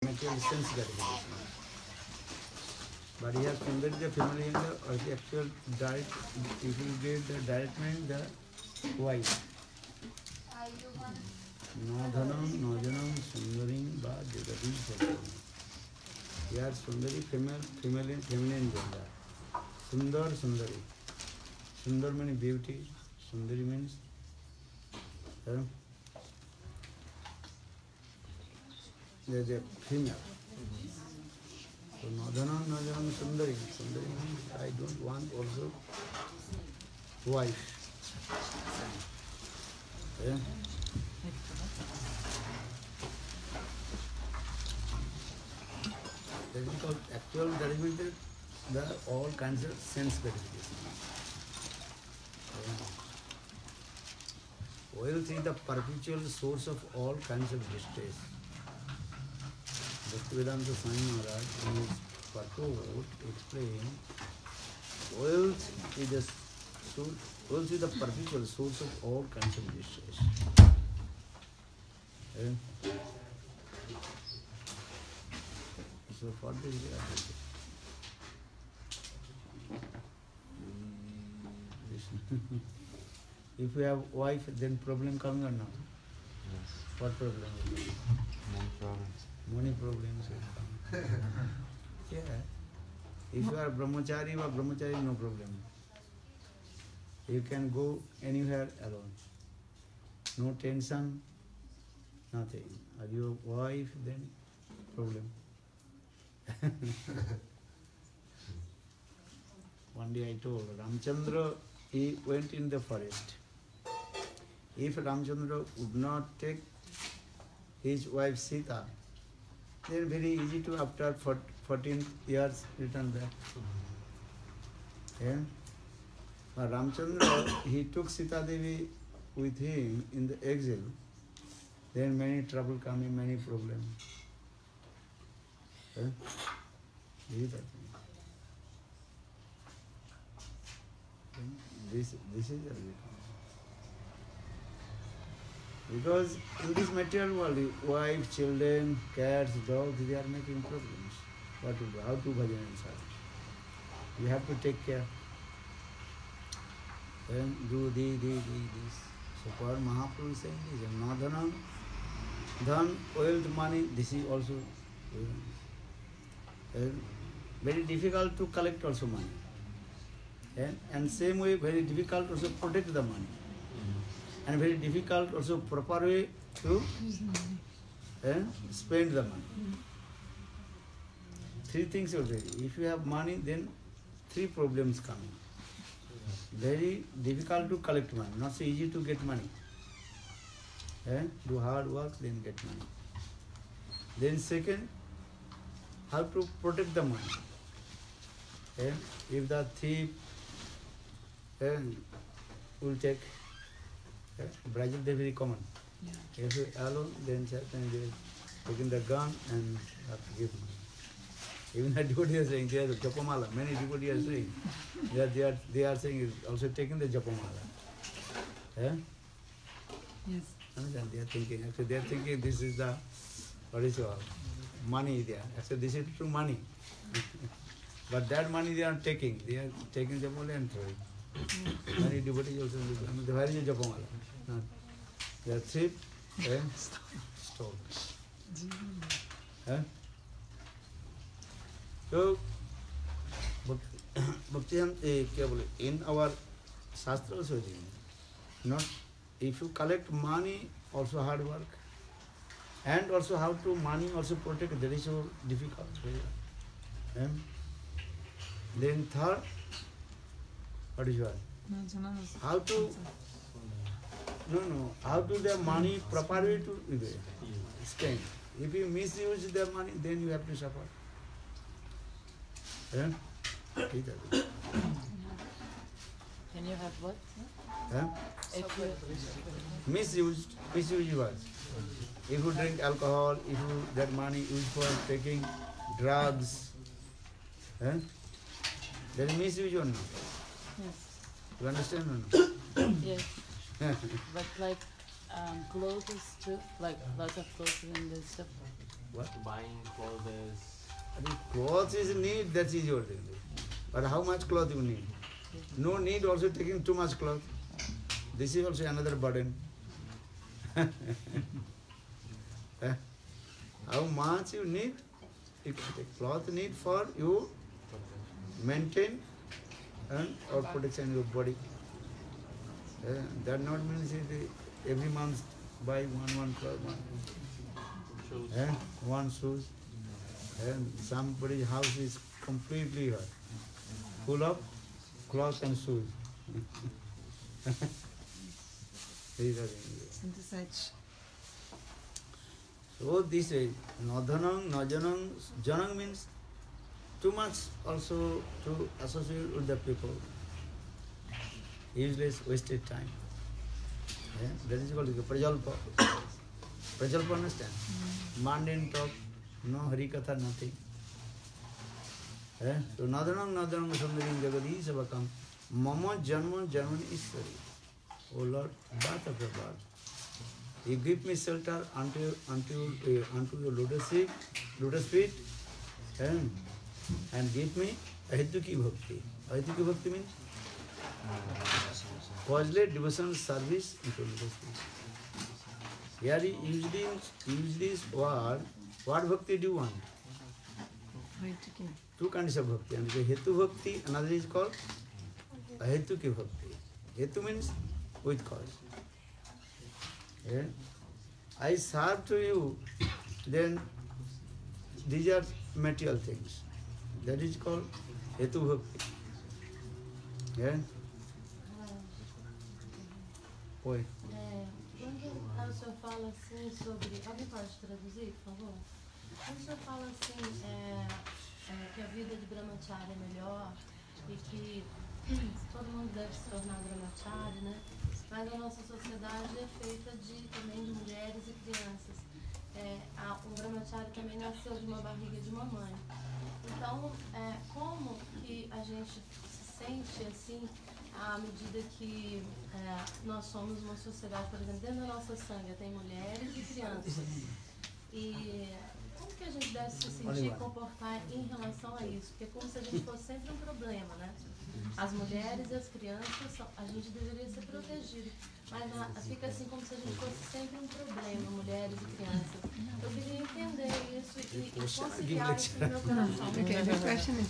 material sense gratification. But here Sundari the family and the actual direct, if you get the direct meaning, the wife. No dhanam, no janam, sundarim, ba jagati jagati. Here Sundari feminine gender. Sundar, Sundari. Sundar means beauty, Sundari means the female. So Nadhanam, Najanam, Sundari. Sundari means I don't want also wife. Yeah? That is called actual, that is the all kinds of sense gratification. Wealth is the perpetual source of all kinds of distress. Bhaktivedanta Swami Maharaj in his purport explained, wealth is the perpetual source of all kinds of distress. So for this we are doing. If we have wife, then problem coming or not? Yes. What problem? Many problems. Money problems will come. Yeah. If you are brahmachari or brahmachari, no problem. You can go anywhere alone. No tension, nothing. Are you a wife, then problem. One day I told Ramchandra, he went in the forest. If Ramchandra would not take his wife Sita, then very easy to after 14 years return back. Yeah? But Ramchandra, he took Sita Devi with him in the exile. Then many trouble coming, many problems. Yeah? This is the reason. Because in this material world, wife, children, cats, dogs, they are making problems. What to do? How to bhajan and serve? You have to take care. Then do this. So for Mahaprabhu is saying this, Nadhanam, dhan, wealth, money, this is also very difficult to collect also money. And same way, very difficult also protect the money. And very difficult also proper way to spend the money. Three things are there. If you have money, then three problems coming. Very difficult to collect money, not so easy to get money. Do hard work, then get money. Then second, how to protect the money. If the thief will take, Brazil they are very common. Yeah. If you alone, then certainly they taking the gun and have to give money. Even the devotees are saying, they are the Japamala. Many devotees are saying, they are saying also taking the Japamala. Yes. Understand? They are thinking this is the, what is your money there. Actually this is true money. But that money they are taking. They are taking Japamala and throwing. Many devotees also say, where is your Japamala? They are thief and stole. So, in our Shastra also, not if you collect money, also hard work, and also how to money also protect, that is so difficult. Then third, what is your? How to how to the money properly to spend. If you misuse the money, then you have to suffer. Can you have what? If you Misuse what? If you drink alcohol, if you that money used for taking drugs, that is misuse or not? Yes. You understand or not? Yes. But like clothes too, like lots of clothes and this stuff. What? Buying clothes. I mean, clothes is need, that is your thing. But how much cloth you need? No need also taking too much cloth. This is also another burden. How much you need? You can take cloth need for you maintain and or protection your body. That not means every month buy one cloth, one shoes. And somebody's house is completely full of cloth and shoes. These are Synthesize. so this way, nadhanang, najanang, janang means too much also to associate with the people. Useless, wasted time. That is called prajalpa. Prajalpa, understand? Mundane talk, no harikatha, nothing. So nadhanang, nadanang, sundaring jagadi sabakam, mama janman janman iswari. O Lord, bath of your blood. You give me shelter unto your lotus feet, and give me ahetuki bhakti. Ahetuki bhakti means causeless devotional service into lotus feet. Here he use this word. What bhakti do you want? Two kinds of bhakti. And the hetu bhakti, another is called ahetuki bhakti. Hetu means with cause. I serve to you, then these are material things. That is called hetu bhakti. Oi. Quando o senhor fala assim sobre... Alguém pode traduzir, por favor? Quando o senhor fala assim que a vida de brahmachari é melhor e que todo mundo deve se tornar brahmachari, né? Mas a nossa sociedade é feita também de mulheres e crianças. Um brahmachari também nasceu de uma barriga de mamãe. Então, como que a gente se sente assim à medida que nós somos uma sociedade, por exemplo, dentro da nossa sangue tem mulheres e crianças. E como que a gente deve se sentir e comportar em relação a isso? Porque é como se a gente fosse sempre um problema, né? As mulheres e as crianças, a gente deveria ser protegido. Mas fica assim como se a gente fosse sempre um problema, mulheres e crianças. Eu queria entender isso e conciliar isso no meu coração. Okay, the question is,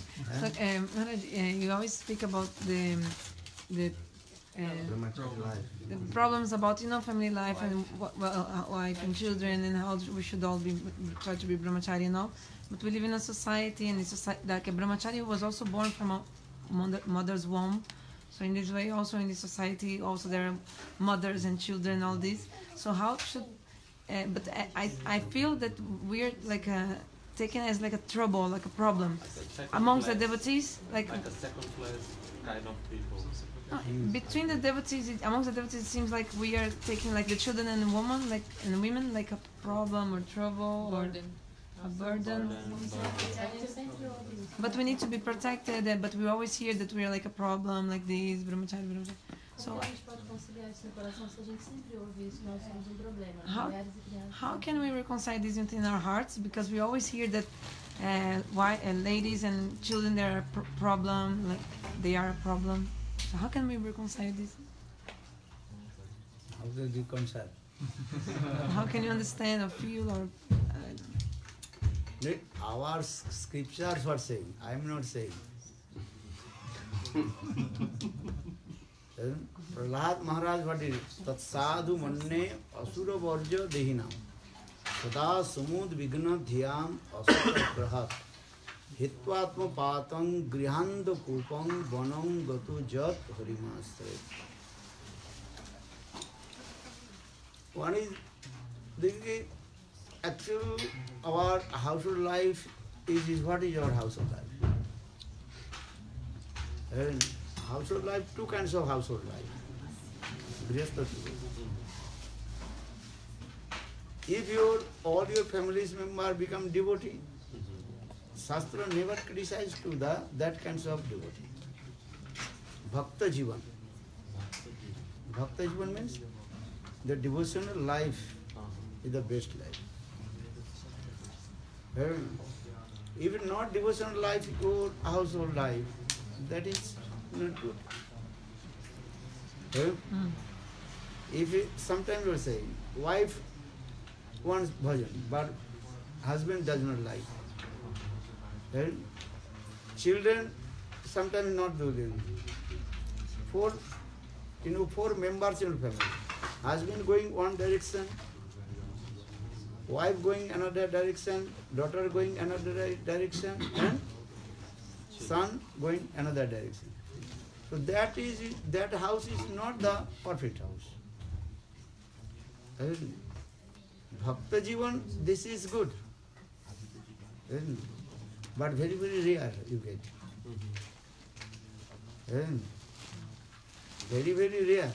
Maharaj, you always speak about the problems about family life and wife and children and how we should all try to be brahmachari and all. But we live in a society, and it's like a brahmachari was also born from a mother's womb. So in this way, also in this society, also there are mothers and children, all this. So how should? But I feel that we're like taken as like a trouble, like a problem amongst the devotees, like a second class kind of people. Between the devotees, amongst the devotees, it seems like we are taking like the children and the women, like a problem or trouble or a burden. But we need to be protected. But we always hear that we are like a problem, like this, brahmachari, brahmachari. So how can we reconcile this within our hearts? Because we always hear that ladies and children, they are a problem, like they are a problem. So how can we reconcile this? How do you reconcile? How can you understand or feel or? Our scriptures are saying. I am not saying. Prahlad Maharaj, what is it? Tat sadhu manne asura varja dehinam sada samud vigna dhyam asura prahat hitvatma patang grihanda kupang vanam gatu jat harimastre. One is the actual our household life is what is our household life? And household life, two kinds of household life. If all your family's members become devotee, Shastra never criticized to that kinds of devotee. Bhakta Jivan. Bhakta Jivan means the devotional life is the best life. If not devotional life, your household life, that is not good. If sometimes you are saying, wife wants bhajan, but husband does not like. Children sometimes not do this. Four members in your family. Husband going one direction, wife going another direction, daughter going another direction, and son going another direction. So that house is not the perfect house. Bhakta Jivan, this is good. But very, very rare you get. Very, very rare.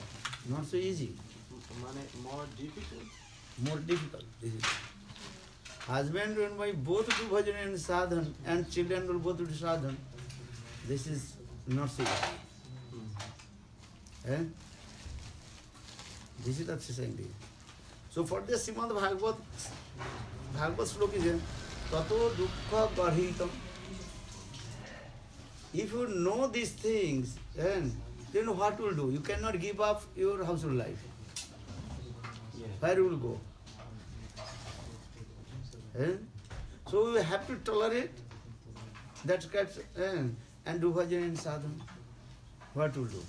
Not so easy. More difficult? More difficult. Husband and wife both do bhajan and sadhan, and children will both do sadhan. This is not so easy. This is the society. So for this Srimad Bhagavad slok is tato dukkha garhitam. If you know these things, then what will do? You cannot give up your household life. Where will go? So you have to tolerate that and do bhajan and sadhana. What will do?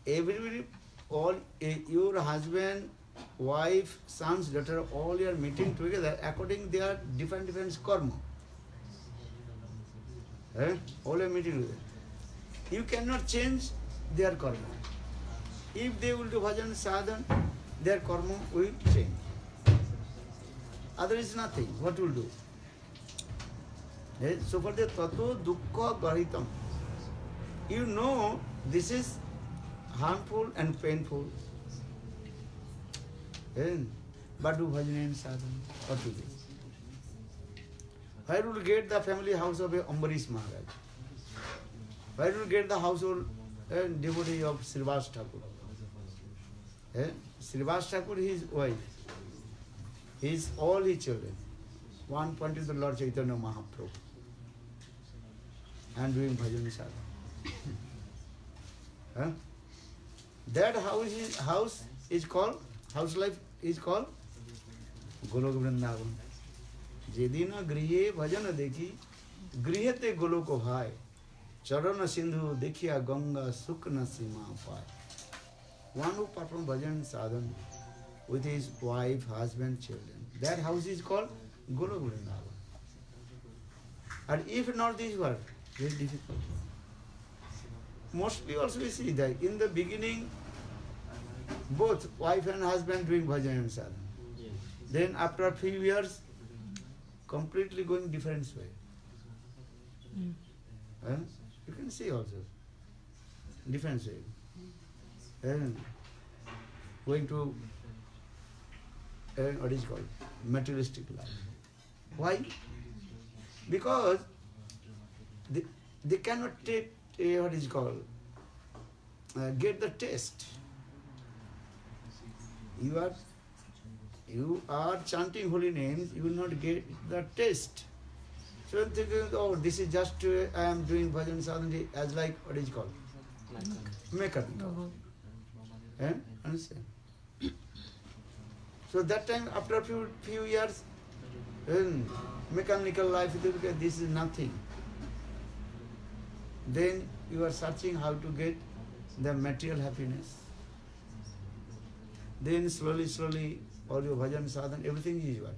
Everybody, all your husband, wife, sons, daughter, all you are meeting together according to their different karma. All are meeting together. You cannot change their karma. If they will do bhajan sadhana, their karma will change. Otherwise nothing. What will do? So for the tato dukkha garitam, you know this is harmful and painful. But do bhajan and sadhana. What to do? Where will get the family house of Ambarish Maharaj? Where will get the household devotee of Srivas Thakur? Srivas Thakur, his wife, all his children. One point is the Lord Chaitanya Mahaprabhu. And doing bhajan sadhana. That house is called, house life is called Golok Vrindavan. Jedina grihe bhajan dekhi, grihete goloko bhai, charana sindhu dekhiya ganga sukna sima pai. One who performs bhajan sadhana with his wife, husband, children, that house is called Golok Vrindavan. And if not this word, very difficult. Mostly also we see that in the beginning, both wife and husband doing bhajan and sadhana. Then after a few years, completely going different way. You can see also different way. Going to what is called materialistic life. Why? Because they cannot take what is called get the taste. You are chanting holy names, you will not get the taste. So you think, oh, this is just I am doing bhajan sadhana as like what is called makeup. Understand? So that time after a few years, mechanical life, this is nothing. Then you are searching how to get the material happiness. Then slowly, all your bhajan sadhana, everything is what?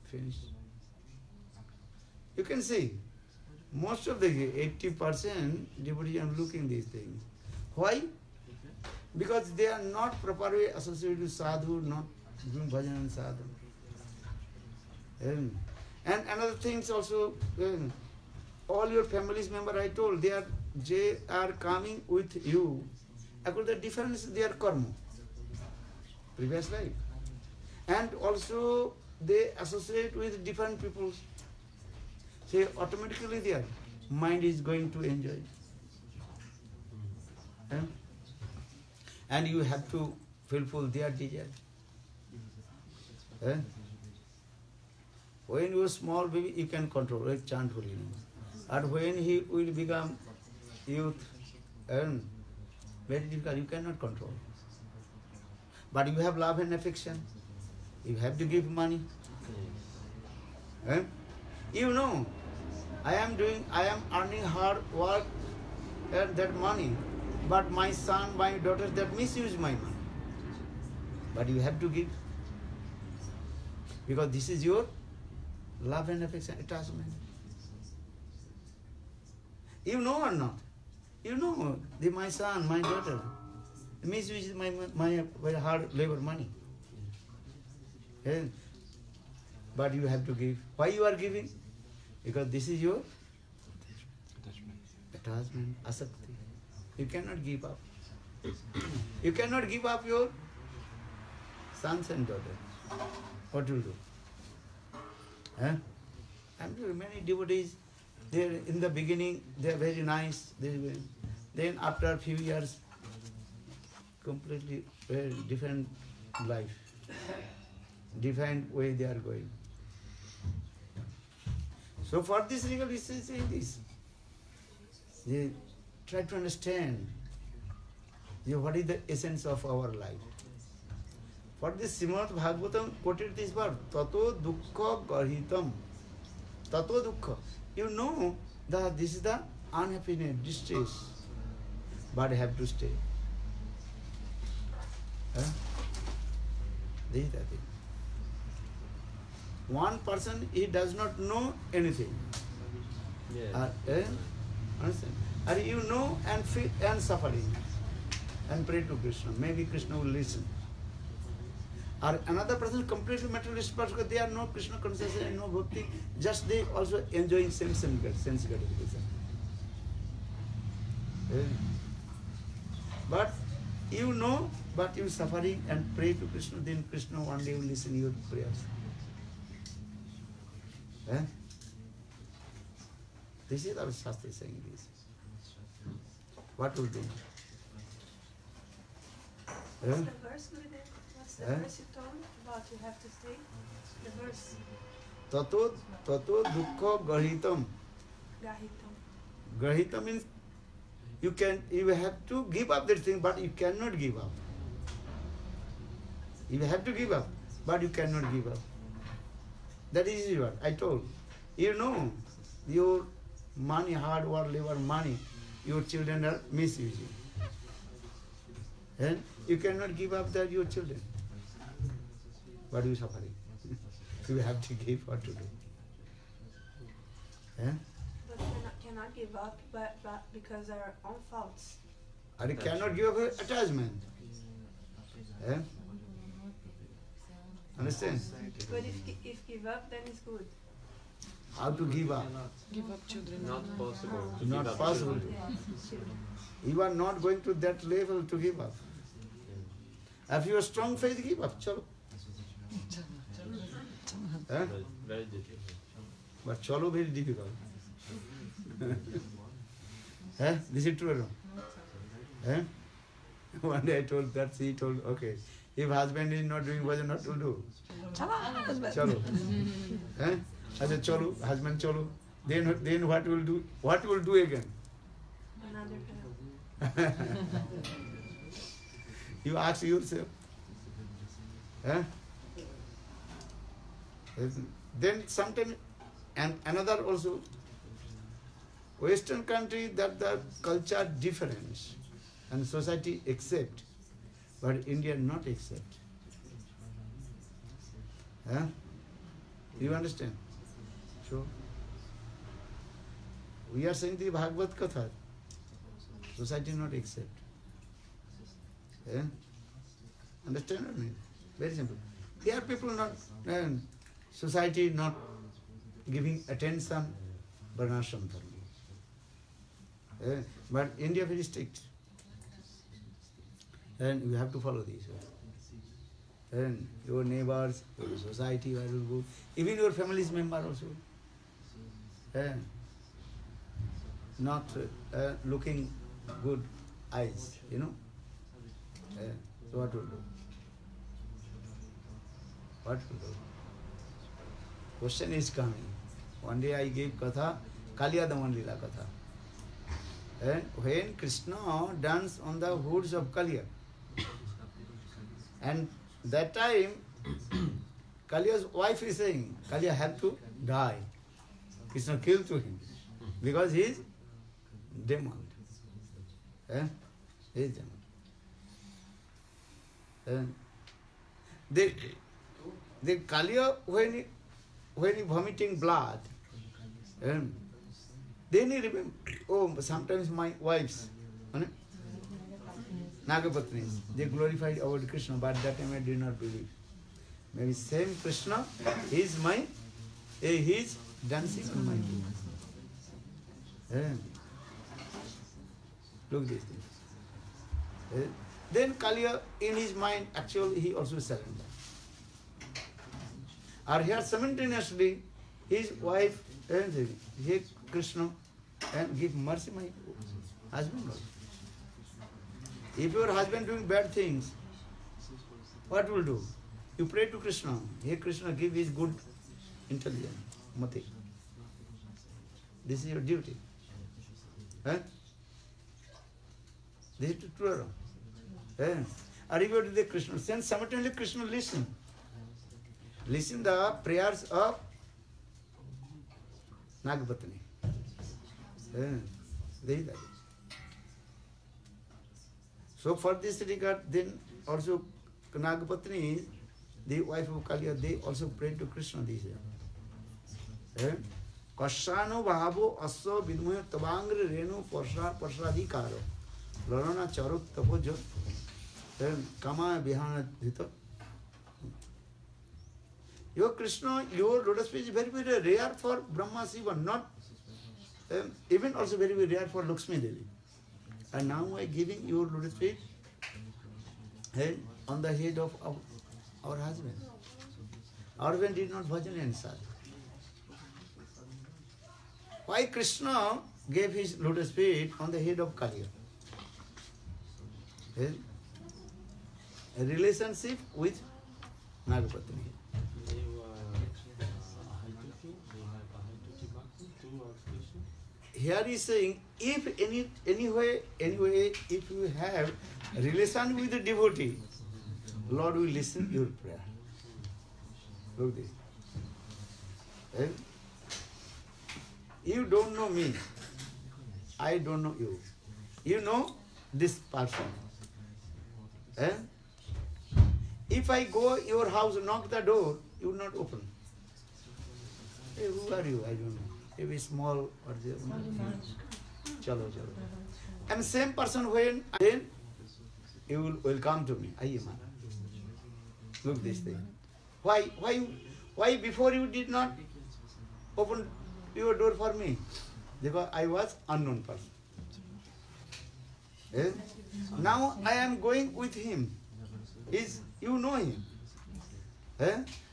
Finished. You can see, most of the 80% devotees are looking these things. Why? Because they are not properly associated with sadhu, not doing bhajan and sadhana. And another things also, all your family's member, I told, they are coming with you according to the difference their karma, previous life. And also they associate with different people. So automatically their mind is going to enjoy. And you have to fulfill their desire. When you are small baby, you can control, like chant holy name. And when he will become youth, and very difficult, you cannot control. But you have love and affection. You have to give money. Eh? You know, I am earning hard work and that money, but my son, my daughter, that misuse my money. But you have to give. Because this is your love and affection, attachment. You know or not? You know, my son, my daughter, misuses my very hard labor money. Eh? But you have to give. Why you are giving? Because this is your attachment, asakti. You cannot give up. You cannot give up your sons and daughters. What will do? Eh? And many devotees, they in the beginning they are very nice. Then after a few years, completely very different life, different way they are going. So for this reason, we say this. They try to understand what is the essence of our life. For this Srimad Bhagavatam quoted this word, Tato Dukkha Garhitam. Tato Dukkha. You know that this is the unhappiness, distress, but have to stay. Huh? This is the thing. One person, he does not know anything. Understand? And you know and feel and suffering. And pray to Krishna. Maybe Krishna will listen. Or another person completely materialist person, they are no Krishna consciousness and no bhakti, just they also enjoying sense gratification. But you know, but you suffering and pray to Krishna, then Krishna one day will listen to your prayers. This is our Shastra saying this. What will do? What's the verse, Gurudev? What's the verse you told about you have to stay? The verse. Tato dukkha gahitam. Gahitam. Gahitam means you have to give up that thing, but you cannot give up. You have to give up, but you cannot give up. That is what I told. You know, your money, hard work, labor money, your children are misusing. And you cannot give up that your children. What are you suffering? You have to give what to do. But cannot give up, but because of our own faults. And you cannot give up attachment. Understand? But if give up, then it's good. How to give up? Give up children. Not possible. Not possible. You are not going to that level to give up. If you have strong faith, give up. Chalo. Very difficult. But chalo very difficult. This is true or not? One day I told that, he told, okay, if husband is not doing bhajan, what to do? Chalo. I said, chalo, husband chalo. Then what will do? What will do again? Another You ask yourself. Then sometimes, and another also, Western country that the culture difference and society accept, but India not accept. You understand? So, we are saying the Bhagavad Katha, society not accept. Understand what I mean? Very simple. There are people not, society not giving attention, Varnashram Dharma. But India very strict. And you have to follow this. And your neighbors, your society, where you go, even your family's member also. Not looking good eyes, you know. So what will do? What will do? question is coming. One day I gave Katha, Kaliya Daman Lila Katha. And when Krishna danced on the hoods of Kaliya, and that time Kaliya's wife is saying, Kaliya have to die. Krishna killed to him because he is demon. He is demon. And the Kaliya, when he vomiting blood, and then he remember, oh, sometimes my wives, Nagapatnis, they glorified our Krishna, but that time I did not believe. Maybe same Krishna is he is dancing on my head. Look this thing. Then Kaliya, in his mind, actually he also surrendered. Or here simultaneously, his wife, he Krishna, and give mercy my husband also. If your husband doing bad things, what will do? You pray to Krishna. Hey Krishna, give his good intelligence, mati. This is your duty. This is true. Are you going to the Krishna? Then simultaneously Krishna listen. Listen the prayers of Nagapatni. So for this regard, then also Nagapatni, the wife of Kaliya, they also prayed to Krishna this year. Kashano bhavo asya vidmuya tabangri renu parshadikaro larana charut tapojo kama vihana dhita. Your Krishna, your lotus feet is very, very rare for Brahma Shiva, not even also very, very rare for Lakshmi Devi. And now I giving your lotus feet on the head of our husband. Our husband did not bhajan and sadhu. Why Krishna gave his lotus feet on the head of Kaliya? A relationship with Nagapatni. Here he is saying, if anyway, if you have relation with the devotee, Lord will listen your prayer. Look this. You don't know me. I don't know you. You know this person. If I go your house, knock the door, you will not open. Hey, who are you? I don't know. Maybe small or the chalo. And same person when then you will come to me. Ayyama. Look this thing. Why before you did not open your door for me? Because I was unknown person. Now I am going with him. You know him.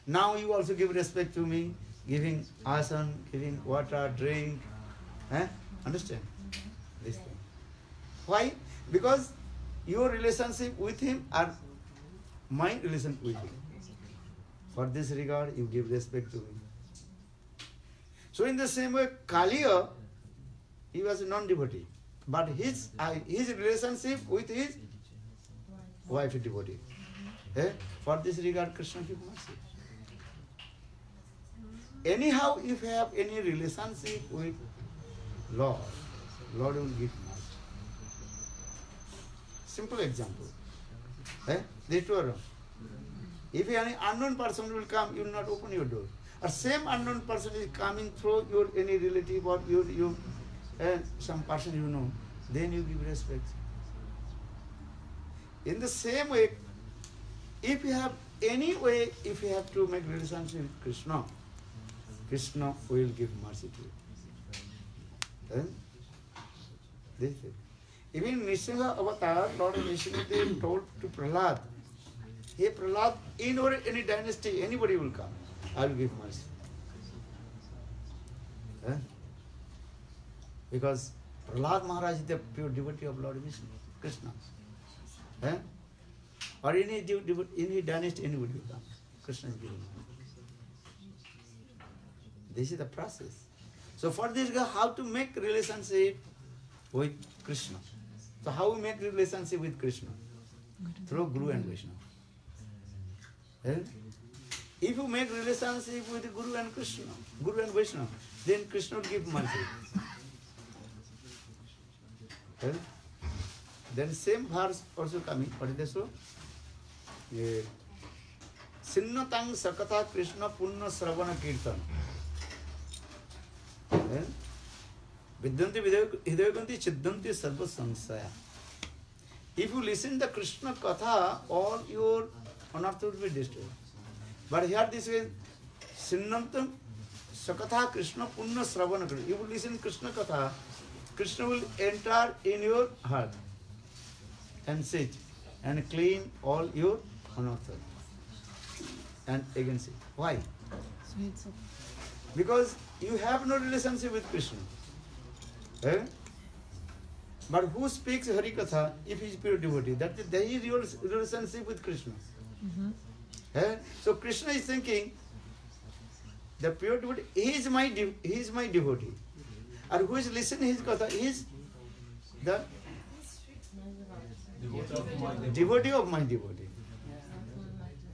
Now you also give respect to me, giving asan, giving water, drink. Understand? This thing. Why? Because your relationship with him are my relationship with him. For this regard, you give respect to me. So in the same way, Kaliya, he was a non-devotee. But his relationship with his wife is devotee. For this regard, Krishna give mercy. Anyhow, if you have any relationship with Lord will give mercy. Simple example. This two are wrong. If any unknown person will come, you will not open your door. Or same unknown person is coming through your any relative or you some person you know, then you give respect. In the same way, if you have any way, if you have to make relationship with Krishna, Krishna will give mercy to you. This is. Even Nrsimha Avatar, Lord Nrsimha told to Prahlad, hey Prahlad, in or any dynasty, anybody will come, I will give mercy. Because Prahlad Maharaj is the pure devotee of Lord Vishnu, Krishna. Or any dynasty, anybody will come. Krishna is giving. This is the process. So for this, how to make relationship with Krishna? So how we make relationship with Krishna? Through Guru and Vaishnava. Eh? If you make relationship with Guru and Krishna, Guru and Vaishnava, then Krishna will give mercy. Eh? Then same verse also coming. What is this one? Yeah. Sinnatang sakata Krishna punna sravana kirtan. Vidyanti hidayakanti chiddanti sarva samsaya. If you listen to Krishna Katha, all your anartha will be destroyed. But here this is Sinnantam Sakatha Krishna Punna Sravana. You will listen Krishna Katha, Krishna will enter in your heart and sit and clean all your anartha. And again sit. Why? Because you have no relationship with Krishna. Eh? But who speaks Hari Katha if he is pure devotee? That is your relationship with Krishna. Eh? So Krishna is thinking, the pure devotee, he is my devotee. And who is listening his Katha is the devotee of my devotee.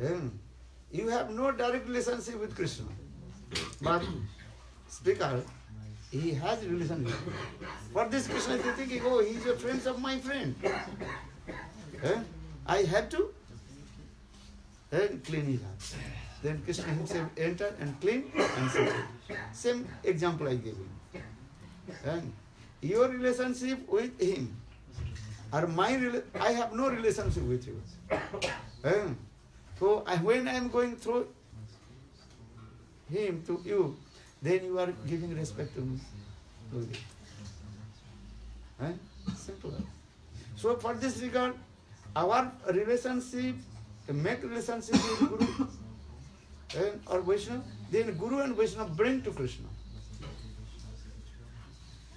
Eh? You have no direct relationship with Krishna. But speaker, he has relationship. For this Krishna is thinking, oh, he is a friend of my friend. Eh? I have to clean his heart. Then Krishna himself enter and clean and sit. Same example I gave him. And your relationship with him, or I have no relationship with you. So when I am going through him to you, then you are giving respect to me. Simple. So for this regard, our relationship, make relationship with Guru or Vaishnava, then Guru and Vaishnava bring to Krishna.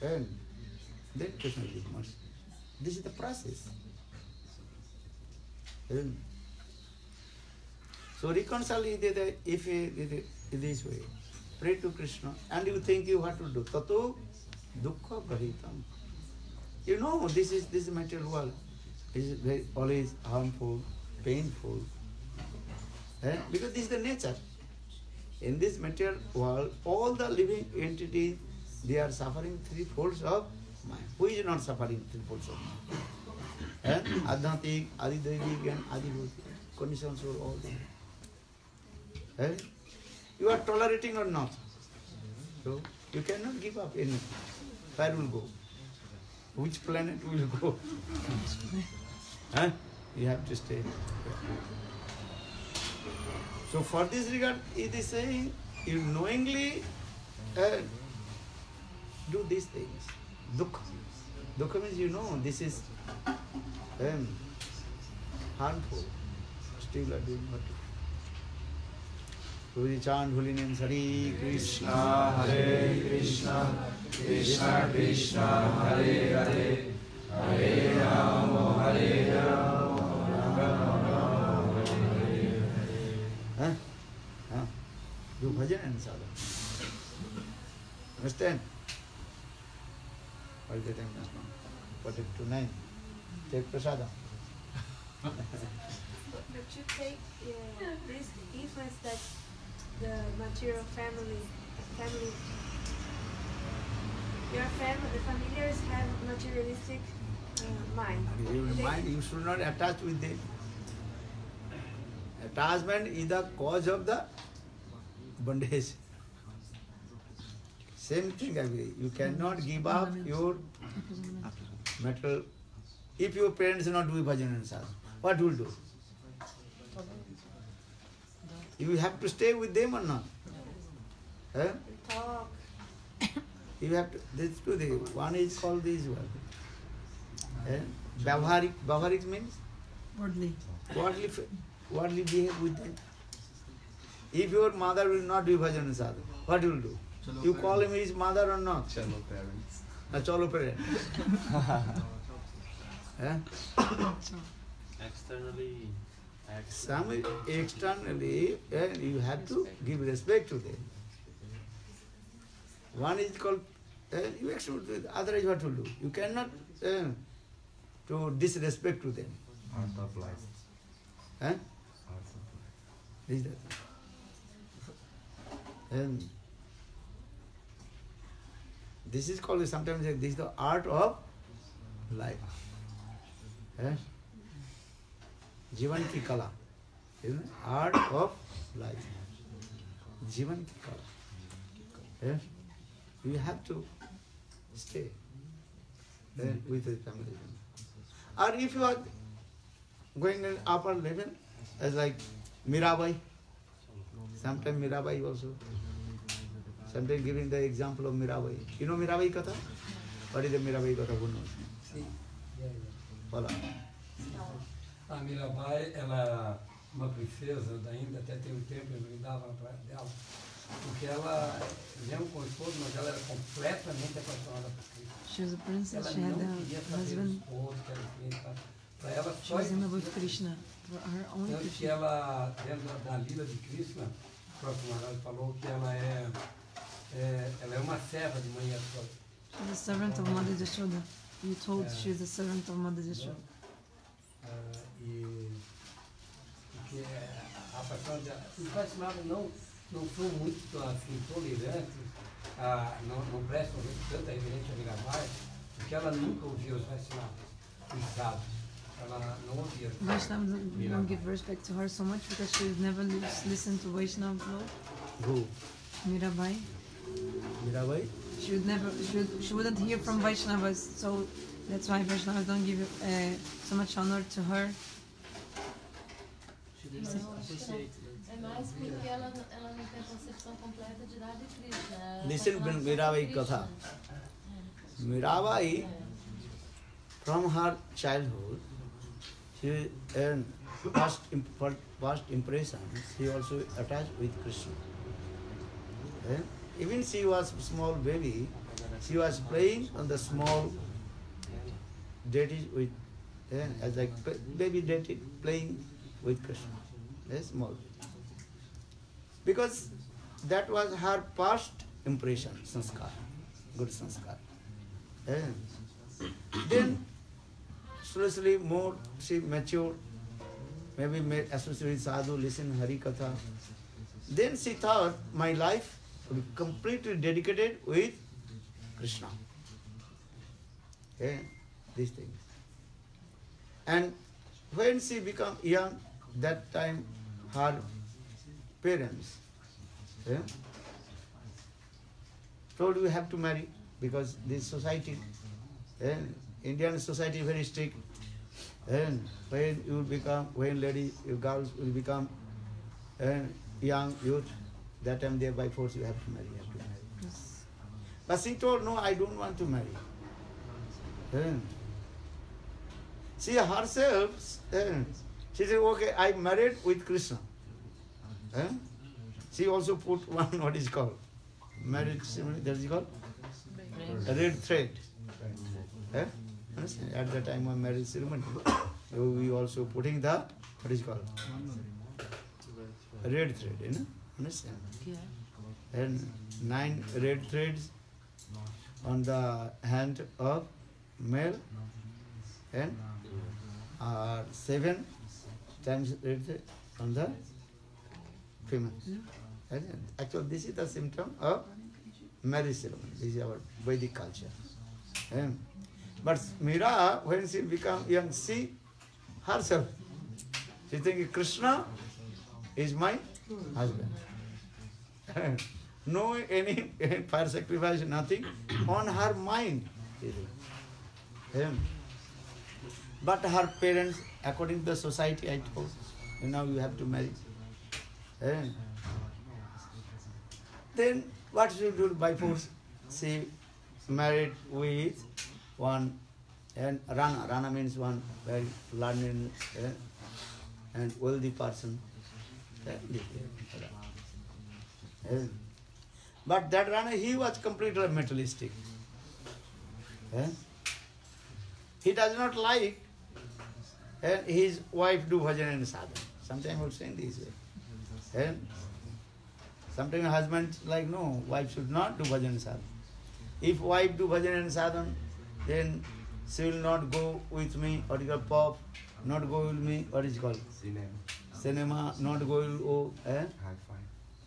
And then Krishna gives mercy. This is the process. So reconcile if this way. Pray to Krishna and you think you have to do. Tato dukkha grahitam. You know this material world is always harmful, painful. Because this is the nature. In this material world, all the living entities, they are suffering three folds of mind. Who is not suffering three folds of mind? Adhatik, Adidevic and Adibhuti. Conditions are all there. You are tolerating or not. So you cannot give up anything. Where will go? Which planet will go? You have to stay. So for this regard, it is saying, you knowingly do these things. Dukkha. Dukkha means you know this is harmful. Still are doing what? So we chant holy names, Hare Krishna, Hare Krishna, Krishna Krishna, Hare Hare, Hare Rama, Hare Rama, Rama Rama, Hare Hare. Do bhajan and sadhana. Understand? What is the time now? 8:45. Take prasadam. But you take this influence that the material family, your family, the familiars have materialistic mind. You should not attach with them. Attachment is the cause of the bondage. Same thing, I agree. You cannot give up your material. If your parents not do bhajan and sadhana, what will do? You have to stay with them or not? Talk. You have to. These two. One is called this one. Vyavaharik. Vyavaharik means Worldly. Worldly behave with them. If your mother will not do bhajan and sadhana, what you will do? You call him his mother or not? Chalo parents. Chalo parent. Externally. Externally, you have to give respect to them. One is called, you accept it, otherwise what to do? You cannot to disrespect to them. Art of life. Huh? Art of life. This is that. And this is called sometimes this is the art of life. Jivan ki kala. Isn't it? Art of life. Jivan ki kala. You have to stay with the family. Or if you are going in upper level, as like Mirabai, sometimes Mirabai also, sometimes giving the example of Mirabai. You know Mirabai Katha? What is the Mirabai Katha? Who knows? Sim. Fala. A Mirabai, ela é uma princesa da Índia, até tem um tempo eu brindava para dela, porque ela, mesmo com esposo, mas ela era completamente apaixonada por Cristo. She was a princess. Ela She had não a queria saber do husband. esposo, que era filho, tá? Para ela She só was in love with Krishna. For her own tanto que Krishna. ela, dentro da lila de Krishna, o próprio Maharaj falou que ela é uma serva de Mãe Yashoda. She's a servant of Mother Yashoda. You told she's a servant of Mother Yashoda. E porque a paixão dela, os Vaishnavas não são muito assim, tolerantes, não prestam tanta reverência a Mirabai, porque ela nunca ouvia os Vaishnavas, os sábios. Ela não ouvia. Vaishnavas don't give respect to her so much because she never listened to Vaishnava law. Who? Mirabai. Mirabai? She wouldn't hear from Vaishnavas, so that's why Vaishnavas don't give so much honor to her. She doesn't appreciate it. É mais porque ela não tem concepção completa de Radha e Krishna. Listen to Mirabai Katha. Mirabai, from her childhood, she first impression, she also attached with Krishna. Even she was small baby, she was playing on the small deities with, as like baby deity playing with Krishna. Small. Because that was her past impression, sanskar, good sanskar. Then slowly more she matured, maybe made associated with sadhu, listen Hari Katha. Then she thought my life will be completely dedicated with Krishna. These things. And when she became young, that time her parents told you have to marry because this society, Indian society is very strict. And when you become, when ladies, you girls will become young youth, that time they by force you have to marry, Yes. But she told, no, I don't want to marry. She herself, she said, okay, I married with Krishna. She also put one, what is called, marriage ceremony, that is called? A red thread. Understand? At the time of marriage ceremony, we also putting the, what is called? A red thread, you know? Understand? And 9 red threads on the hand of male and 7 times red thread on the female. Actually, this is the symptom of marriage ceremony. This is our Vedic culture. But Mira, when she become young, she herself, she thinks Krishna is my husband. No any fire sacrifice, nothing on her mind. But her parents, according to the society, I told, now you have to marry. Then what she do by force? She married with one, and Rana. Rana means one very learned and wealthy person. But that Rana, he was completely materialistic. He does not like his wife do bhajan and sadhana. Sometimes I would say this way. Sometimes husband like, no, wife should not do bhajan and sadhana. If wife do bhajan and sadhana, then she will not go with me, what is called pop, not go with me, what is called? Cinema, not go with,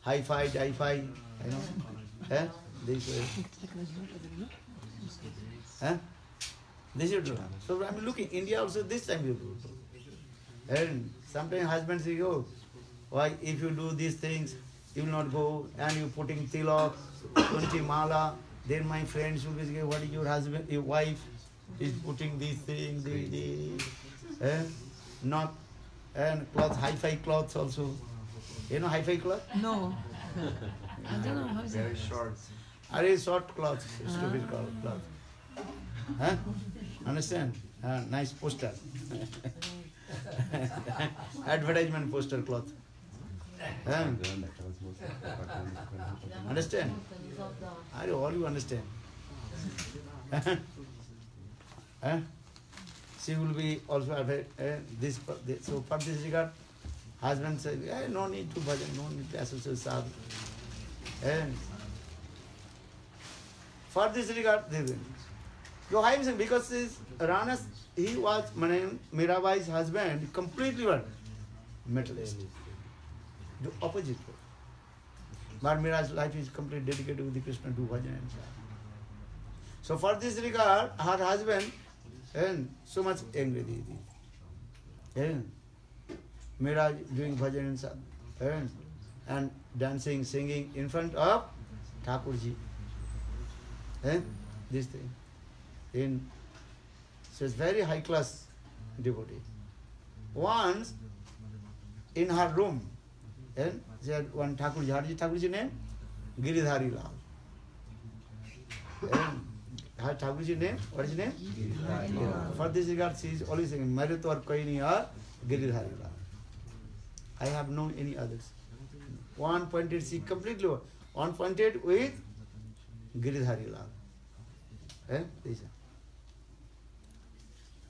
hi-fi, hi-fi, you know, this way. This you do. So I'm looking, India also this time you do. And sometimes husband say, oh, why if you do these things, you will not go, and you putting tilak, 20 mala, then my friends will be saying, what is your husband, your wife is putting these things, not, and cloth, hi-fi clothes also. You know hi-fi cloth? No. I don't know how is Very it. short. Are you short cloth, stupid cloth? Huh? Understand? Nice poster. Advertisement poster cloth. Understand? Are you all you understand? She will be also this. So for this regard, husband says, no need to bhajan, no need to associate sadhu. And for this regard, your wife saying, because Rana, he was Mirabai's husband, completely what? Materialist. The opposite. But Mira's life is completely dedicated with the Krishna to bhajan and sadhana. So for this regard, her husband and so much angry. And Mira doing bhajan and sadhana and dancing, singing in front of Thakurji. This thing. She was very high class devotee. Once in her room, and she had one Thakurji. Thakurji name? Giridhari Lal. And her Thakurji name? What is his name? Giridhari Lal. For this regard, she is always saying, Marit or Koini or Giridhari Lal. I have known any others. One pointed, she completely one pointed with Giridhari Lal.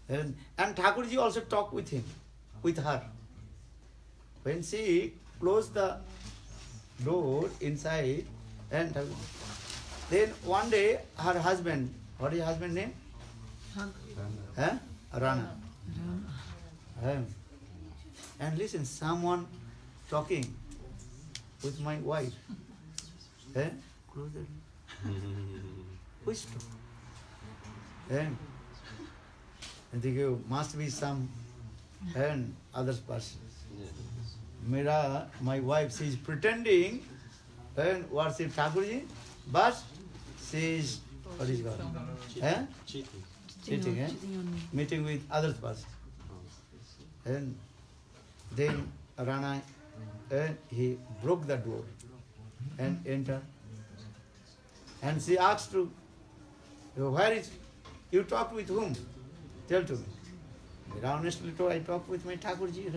And Thakurji also talked with him, with her. When she closed the door inside, and then one day her husband, what is her husband's name? Rana. And listen, someone talking with my wife. Close the door. Which door? And they go, must be some other person. Mira, my wife, she is pretending and worship Thakurji, but she is, what is it called? Cheating, meeting with other person. And then Rana, he broke the door and entered. And she asked to, where is, you talked with whom? Tell to me. Mira honestly told, I talked with my Thakurji.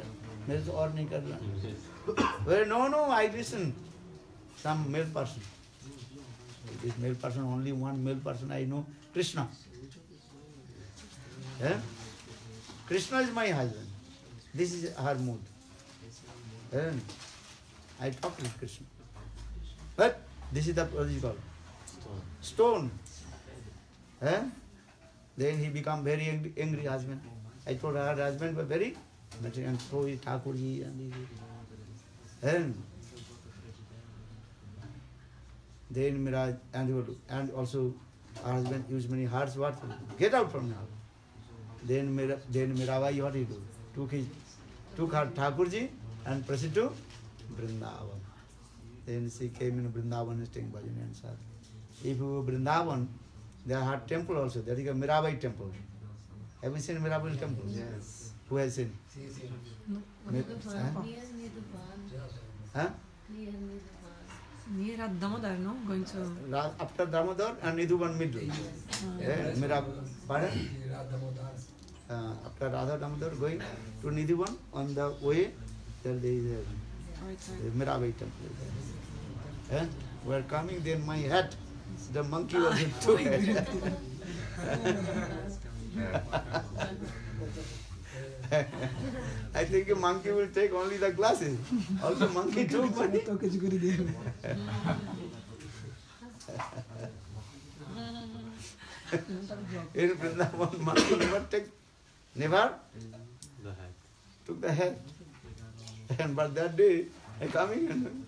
Well, no, I listen. Some male person. This male person, only one male person I know, Krishna. Krishna is my husband. This is her mood. I talked with Krishna. But this is the, what is it called? Stone. Then he become very angry husband. I told her husband was very, and so is Thakurji and then Miraj and also her husband used many harsh words. Get out from now. Then Mirabai, what he do? Took her Thakurji and proceeded to Vrindavan. Then she came in Vrindavan and staying bhajan and sadhana. If you go Vrindavan, there are temple also. There is a Mirabai temple. Have you seen Mirabai temple? Yes. Who has seen? Near Nidhavan. Huh? Near Nidhavan. Near at Damodar, no? Going to... After Damodar and Nidhuban middle. Pardon? After Radha Damodar going to Nidhuban, on the way, there is a Mirabai temple. We are coming, then my hat, the monkey was in two heads. I think a monkey will take only the glasses. Also monkey took money. In Vrindavan, monkey never took the head. And but that day, I coming and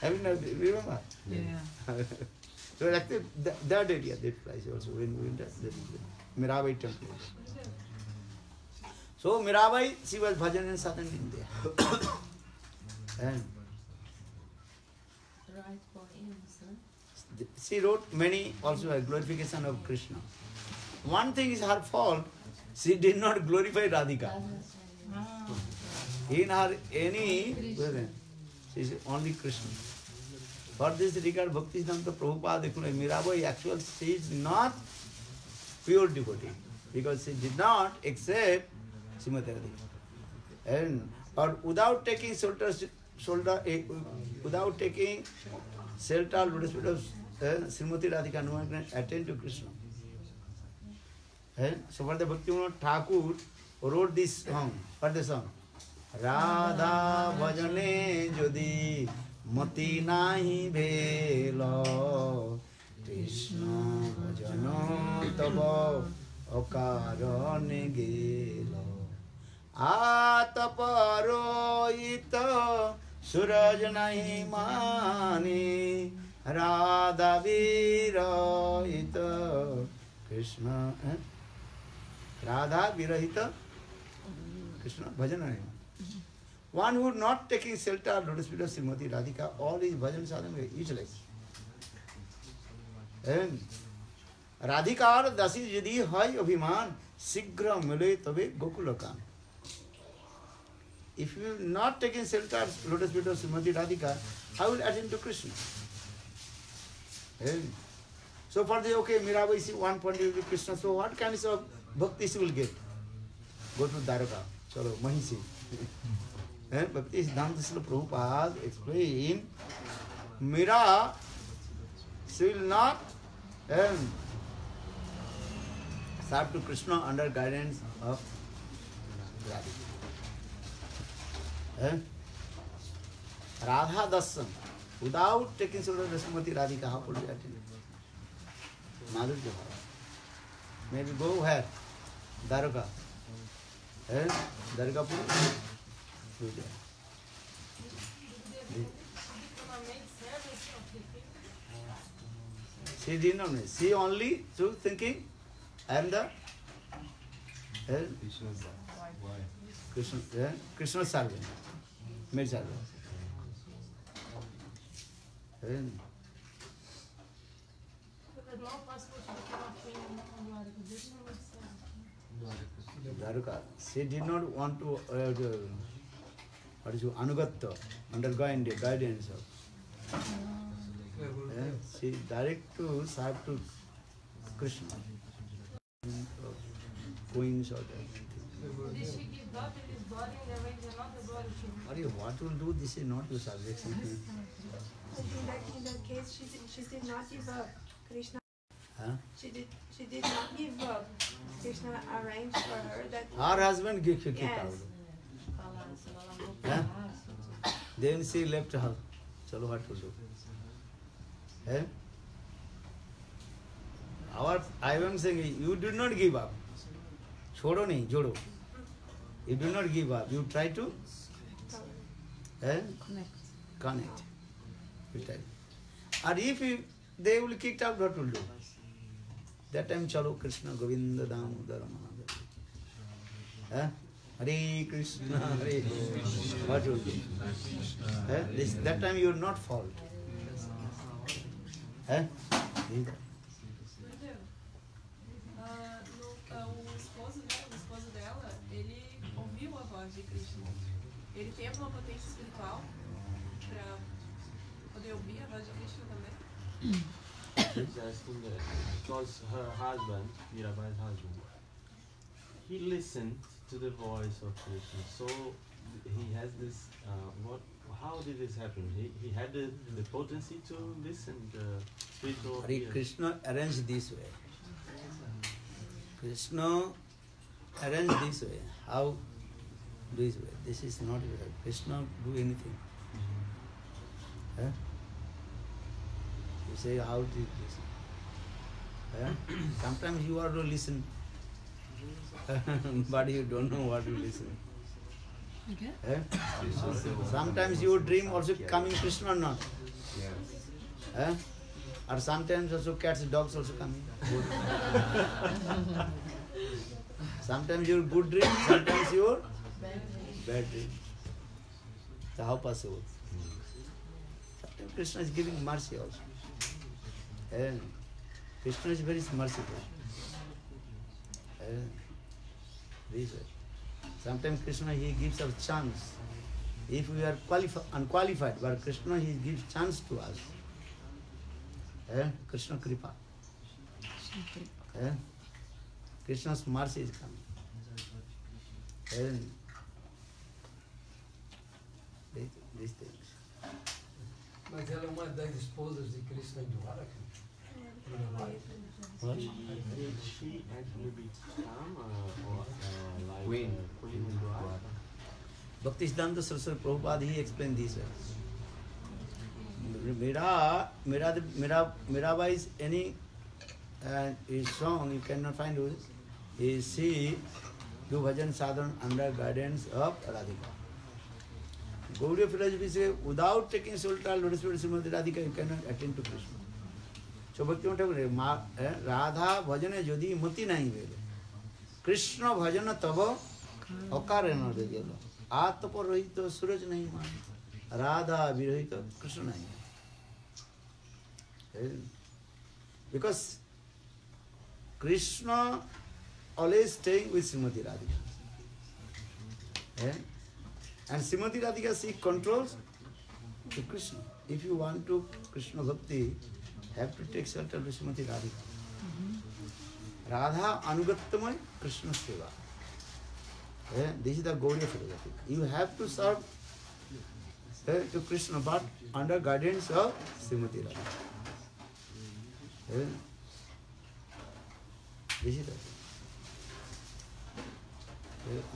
have you not remember? Yeah. So actually that area, that place also when we went there, Mirabai temple. So Mirabai, she was bhajan and sadhana in there. And Right poems, huh? she wrote many also a glorification of Krishna. One thing is her fault, she did not glorify Radhika. In her any, she is only Krishna. For this regard, Bhaktisiddhanta Prabhupada, Mirabai actually she is not pure devotee because she did not accept Srimati Radhika. And but without taking shelter, without taking shelter, lotus feet of Srimati Radhika, no one can attend to Krishna. And so for the Bhaktivinoda Thakur wrote this song. What the song? Radha bhajane jodi mati nahi bhelo Krishna bhajano tava akarane gelo Ataparo ita suraj nahi mani Radha vira ita Krishna Radha virahita Krishna bhajana. One who not taking shelter of lotus feet of Srimati Radhika, all his bhajan sadhana is useless. And Radhikar dasi yadi hai abhiman sigra mile tabe gokulakam. If you not taking shelter of lotus feet of Srimati Radhika, I will attend to Krishna. And so for the okay, Mirabai is one point of view Krishna. So what kind of bhakti she will get? Go to Dwaraka. Chalo, Mahisi. And Bhakti Siddhanta Prabhupada explain, Mira, she will not serve to Krishna under guidance of Radhika. Radha Dasan, without taking shelter of Srimati Radhika, how could we attend? Madhurya. Maybe go where? Dwaraka. Dwarkapur. She did not know. She only through thinking, I am the Krishna servant, maid servant. Dwarka. She did not want to anugatta, undergoing the guidance of. She direct to serve to Krishna. Queens or Did she give up in his body and arrange another body to what will do? This is not your subject. in that case, she did not give up. Krishna. Huh? She did not give up. Krishna arranged for her that. Her husband kicked out. Huh? Then she left her. Chalo, what to do? Eh? I am saying, you do not give up. Chodo nahi, jodo. You do not give up. You try to connect. You try. And if they will kick out, what will do? That time, chalo Krishna, Govinda, Damodara, Manadara. Hare Krishna, Hare Krishna. What will do? That time you will not fall. O esposo dela, ele ouviu a voz de Krishna. Ele teve uma potência espiritual para poder ouvir a voz de Krishna também. She's asking that because her husband, Mirabai's husband, he listened to the voice of Krishna. So he has this. How did this happen? He had the potency to listen, the spiritual. Hare Krishna arranged this way. Krishna arrange this way. How this way? This is not right. Krishna do anything. Eh? You say how did this? Eh? Sometimes you are to listen, but you don't know what you listen. Okay. Eh? Sometimes your dream also coming Krishna or not. Yes. Eh? Or sometimes also cats, dogs also coming. Sometimes your good dream, sometimes your bad dream. So how possible? Sometimes Krishna is giving mercy also. And Krishna is very merciful. And this way. Sometimes Krishna he gives us chance. If we are unqualified, but Krishna he gives chance to us. Krishna Kripa. Krishna's mercy is coming. And these things. Mas ela é uma das esposas de Krishna em Dwaraka. What? Did she actually become like Queen. Queen in Dwaraka? Bhaktisiddhanta Saraswati Prabhupada he explained this way. Mirabai's any his song you cannot find it. Is she do bhajan sadhan under guidance of Radhika. Gaudiya philosophy says without taking shelter lotus feet Srimati Radhika you cannot attain to Krishna. So Bhakti Thakur Radha bhajane jodi mati nahi vele. Krishna bhajana tava akarena degelo. Atapa rohito suraj nahi man. Radha virohito Krishna nahi. Because Krishna always staying with Srimati Radhika. And Srimati Radhika she controls to Krishna. If you want to Krishna Bhakti, have to take shelter of Srimati Radhika. Radha Anugattamai Krishna Seva. This is the Gaudiya philosophy. You have to serve to Krishna but under guidance of Srimati Radhika. This is the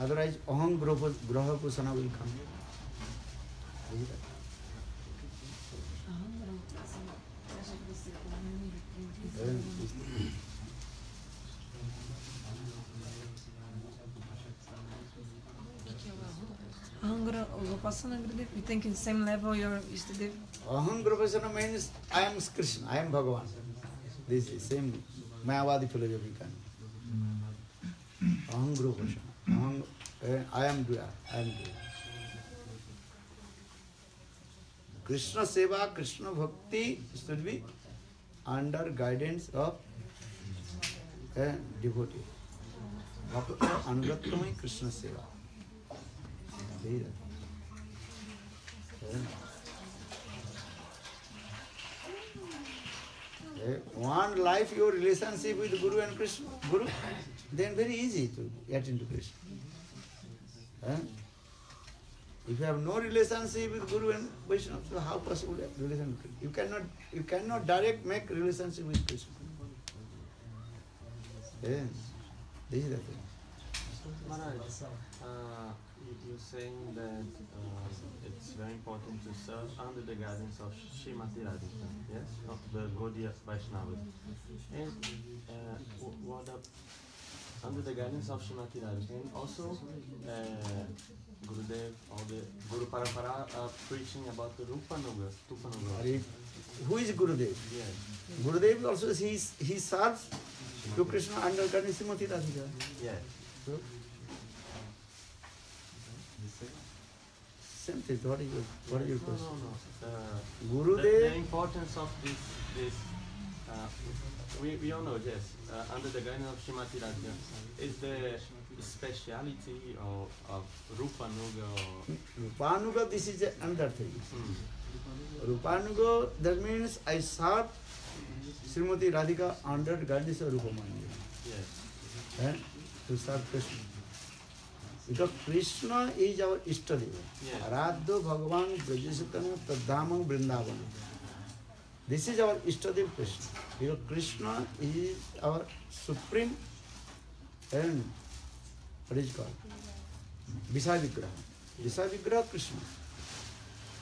otherwise Aham Graha Kusana will come. This is the You think in the same level you're Istadev? Aham Grapasana means I am Krishna, I am Bhagavan. This is same Mayavadi philosophy kind. Aham Grapasana. I am Dvaya. I am Dvaya. Krishna Seva, Krishna Bhakti should be under guidance of a devotee. Bhakti Anugattamai Krishna Seva. One life your relationship with Guru and Krishna, Guru, then very easy to get into Krishna. If you have no relationship with Guru and Vaishnava, so how possible relationship? You cannot direct make relationship with Krishna. This is the thing. Maharaj, you're saying that it's very important to serve under the guidance of Srimati Radhika, yes, of the Gaudiya Vaishnavas. And what up under the guidance of Srimati Radhika, and also Gurudev, all the Guru Parampara preaching about the Rupanuga, Tupanuga. Who is Gurudev? Yes. Gurudev also he serves to Krishna under guidance of Srimati Radhika. Yes. So, same thing. What is your question? No. Gurudev. The importance of this we all know, yes. Under the guidance of Srimati Radhika, is the speciality of Rupanuga. Rupanuga, this is another thing. Rupanuga, that means I serve Srimati Radhika under guidance of Rupamanya. Yes. To serve Krishna. Because Krishna is our Ishtadeva. Yes. Aradho Bhagavan Brajasatana Tadhamam Vrindavan. This is our Ishtadeva Krishna. Because Krishna is our supreme and What is it called? Visa Vigraha. Visa Vigraha Krishna.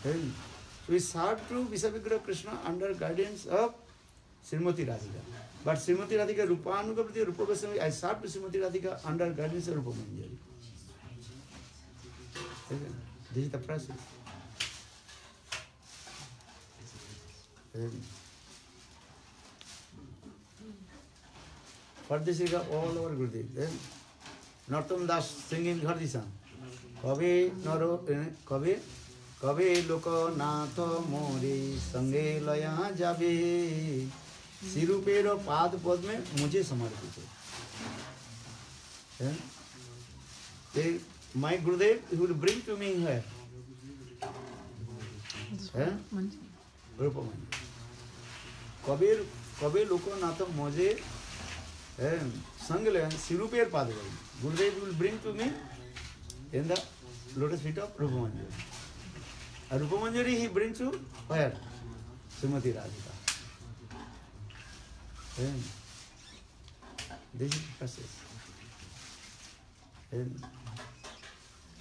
And we serve to Visa Vigraha Krishna under guidance of Srimati Radhika. But Srimati Radhika Rupanuga Prati Rupa Goswami, I serve to Srimati Radhika under guidance of Rupa Manjari. This is the process. For this is all our Gurudev. Then Narottam Das singing Hardisam. Kabe Naro Kabe Kabe Loko Natha Mori Sange Laya Jabe Sirupero Pad Padme Mujhe Samarpit. My Gurudev, he will bring to me here. Rupa Manjari. Kabe Loko Natha Mori Sangale Siruper Padway. Gurudev will bring to me in the lotus feet of Rupa Manjari. Rupa Manjari he brings to where? Srimati Radhika. This is the process.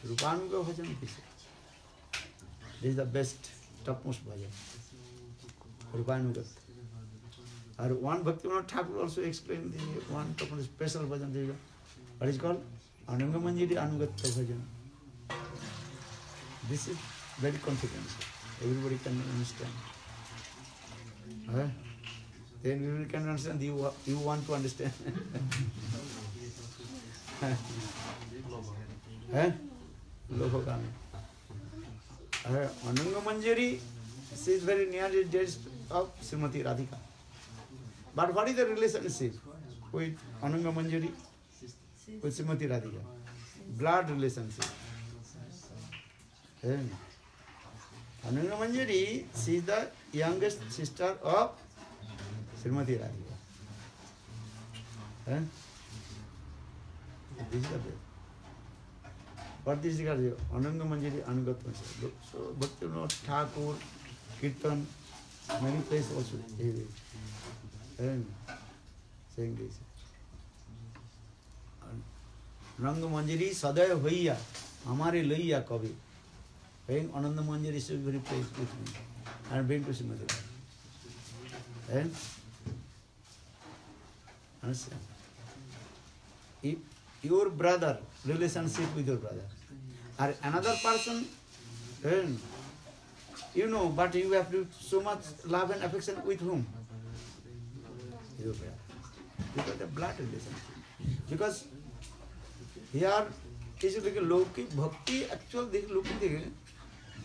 Rupanuga Bhajan is this is the best, topmost bhajan. Rupanuga. One Bhaktivinoda Thakur also explained the one special bhajan. What is called? Ananga Manjari Anugatta Bhajan. This is very confidential. Everybody can understand. Then we can understand. You want to understand. Ananga Manjari, she is very near the days of Srimati Radhika. But what is the relationship with Ananga Manjari, with Srimati Radhika? Blood relationship. Ananga Manjari, she is the youngest sister of Srimati Radhika. This is the way. What this is called? Ananga Manjari Anugat Manjari. So, Bhaktivinoda Thakur, Kirtan, many places also. And saying this. Ananga Manjari Sadaya Hoiya, Amare Loiya Kavi. Saying Ananda Manjari is very pleased with me. And bring to Srimati Radhika. And understand? If your brother, relationship with your brother, or another person, you know, but you have to so much love and affection with whom? Your brother. Because the blood relationship. Because here is like a Lokik Bhakti, actual looking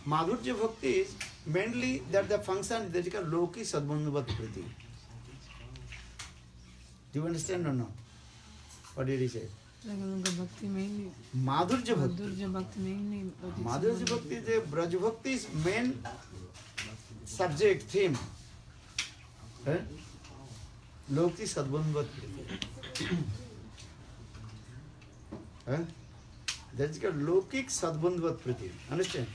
Madhurya Bhakti is mainly that the function that is called Loki Sadbandhuvat Priti. Do you understand or not? What did he say? Bhakti mainly. Madhurya Bhakti. Madhurya Bhakti mainly. Madhurya Bhakti is a Braj Bhakti's main subject, theme. Loki Sadbandhuvat Priti. That is called Lokik Sadbandhuvat Priti. Understand?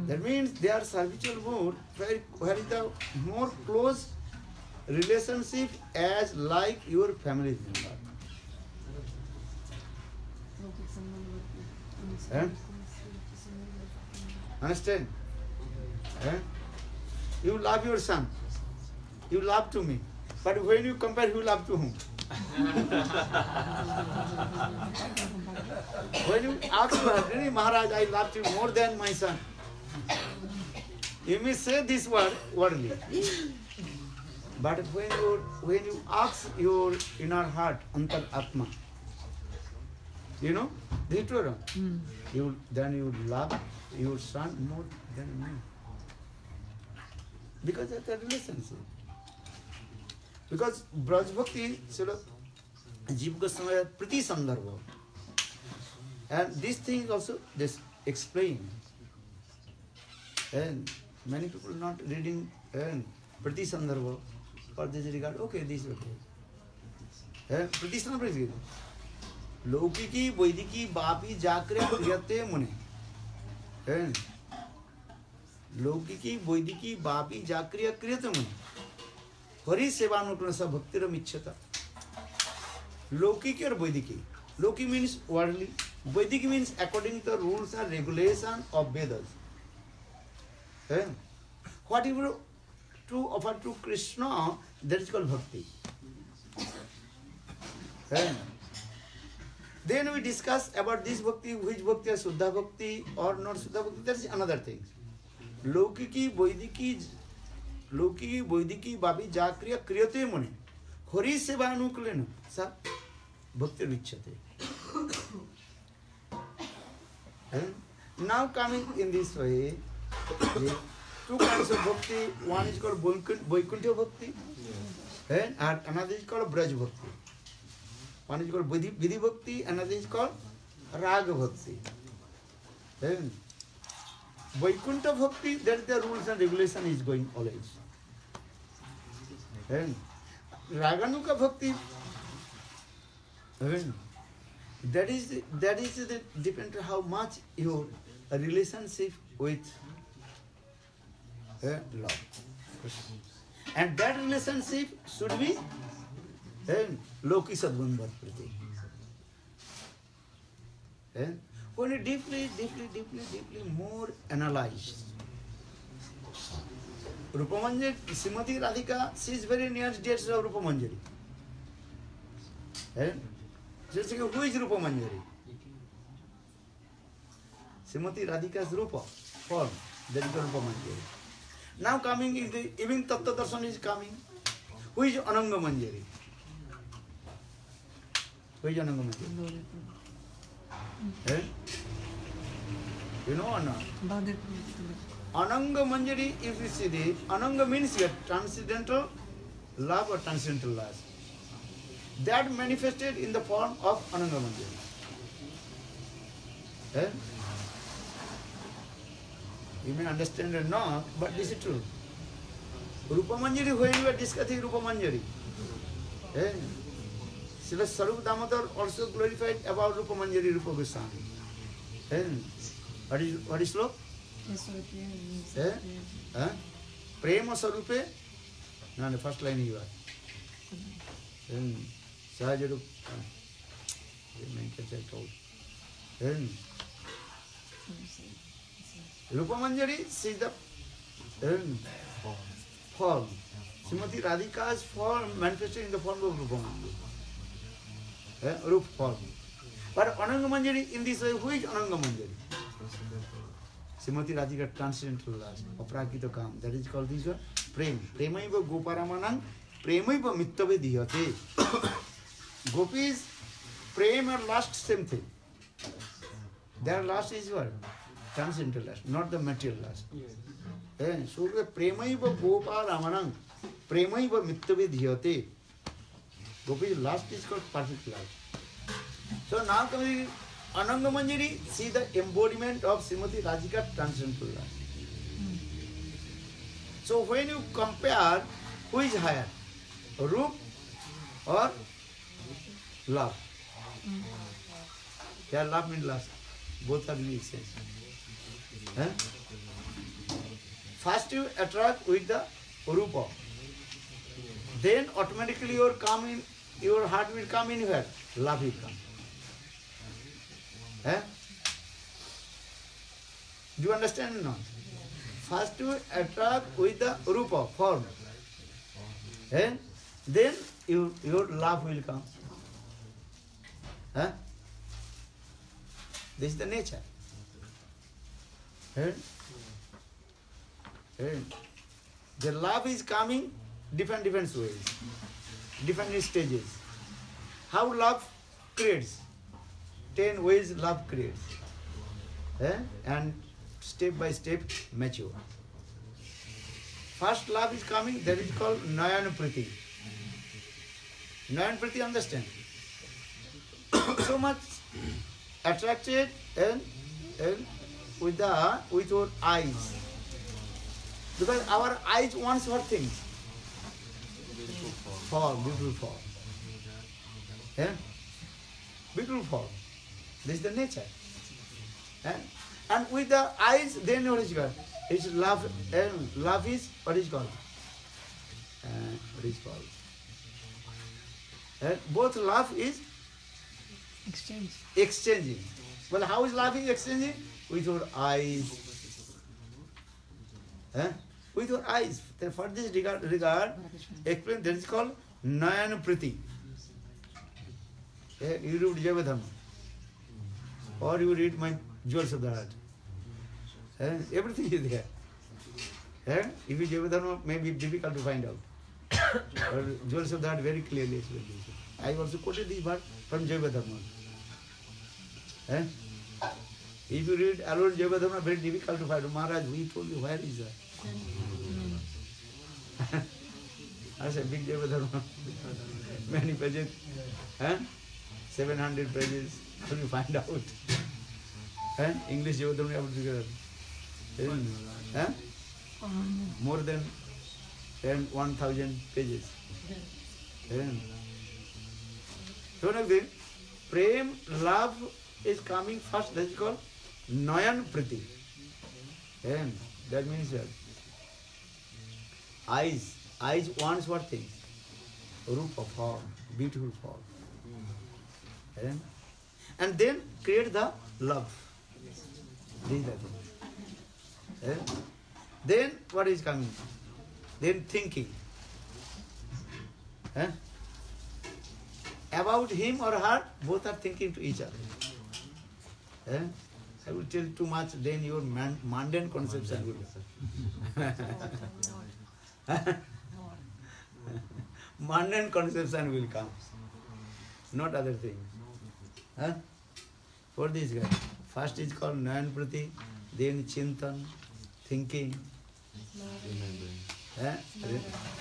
That means they are servitual mood where is the more close relationship as like your family member. Understand? You love your son. You love to me. But when you compare, you love to whom? When you ask really Maharaj, I love you more than my son. You may say this word wordly. But when you ask your inner heart, Antar Atma, you know, this is true. Then you love your son more than me. Because that's a relationship. Because Braj Bhakti, Jiva Goswami Priti Sandarbha. And this thing also this explained. And many people not reading Priti Sandarbha for this regard. Okay, this is okay. Priti Sandarbha is good. Lokiki, Vaidiki, Bapi, Jakre, Priyate, Mune. Lokiki, Vaidiki, Bapi, Jakre, Kriyate, Mune. Hari Sevanukrasa Bhaktiram Ichchata. Lokiki or Vaidiki. Loki means worldly. Vedic means according to the rules and regulation of Vedas. Eh? Whatever to offer to Krishna, that is called bhakti. Eh? Then we discuss about this bhakti, which bhakti is Suddha bhakti or not Suddha bhakti, that is another thing. Lokiki, Vaidiki, Babi, Jakriya, Kriyate Muni. Hori Seva Anukulena, sa bhakti vichyate. Now coming in this way, two kinds of bhakti. One is called Vaikuntha bhakti, and another is called Braj bhakti. One is called Vidhi bhakti, another is called Raga bhakti. Vaikuntha bhakti, that is the rules and regulation is going always. Raganuka bhakti, that is the depend on how much your relationship with Lord. And that relationship should be Loki Sadgundar Priti. When you deeply more analyze, Rupamanjari, Srimati Radhika, she is very near dear to Rupamanjari. Just think, who is Rupamanjari? Srimati Radhika's Rupa, form, that is Rupamanjari. Now coming is the, even Tattva Darshan is coming. Who is Ananga Manjari? Who is Ananga Manjari? You know or not? Ananga Manjari, if you see the, Ananga means here, transcendental love or transcendental love. That manifested in the form of Ananga Manjari. You may understand or not, but this is true. Rupa Manjari, when we are discussing Rupa Manjari, Srila Sarup Damodar also glorified about Rupa Manjari, Rupa Goswami. What is slow? Prema Sarupe? No, the first line you are. Sahajarup. Rupa Manjari, she is the form. Srimati Radhika's form manifested in the form of Rupa Manjari. Rup form. But Ananga Manjari, in this way, who is Ananga Manjari? Srimati Radhika transcendental last, Aprakita Kam. That is called this one. Prem. Premaiva Goparamanang, Premaiva Mittave Dhyate. Gopis, Prem and lust, same thing. Their lust is what? Transcendental lust, not the material lust. So the Premaiva Goparamanang, Premaiva Mittave Dhyate. Gopis lust is called perfect lust. So now coming Ananga Manjari, see the embodiment of Srimati Radhika transcendental love. So when you compare, who is higher? Rup or love? Here love means lust. Both are really same. First you attract with the Rupa. Then automatically your heart will come in where? Love will come. Do you understand or not? First you attract with the Rupa, form. Then your love will come. This is the nature. The love is coming different ways, different stages. How love creates? 10 ways love creates. And step by step mature. First love is coming, that is called Nayan-priti. Nayan-priti, understand? So much attracted and with your eyes. Because our eyes wants what things? Form, beautiful form. Beautiful form. This is the nature. And with the eyes, then what is called? It's love. Love is what is called? Both love is Exchanging. Well, how is love is exchanging? With your eyes. With your eyes. For this regard, explain, that is called Nayan Priti. You read Jayavadhama. Or you read my Jewels of the Heart. Everything is there. If you Jayavadhama, may be difficult to find out. But Jewels of the Heart very clearly explained this. I also quoted this part from Jayavadhama. If you read alone Jayavadhama, very difficult to find. Maharaj, we told you, where is that? I said, big Jayavadhama, many pages, 700 pages, how do you find out? English Jayavadhama, you have to figure out. More than 1,000 pages. So like this, Prem, love is coming first, that is called Nayan Priti. That means that eyes wants what things? Rupa form, beautiful form. And then create the love. This is the thing. Then what is coming? Then thinking. About him or her, both are thinking to each other. I will tell too much, then your mundane conception will mundane conception will come, not other things. For this guy, first is called Nayan Prati, then Chintan, thinking,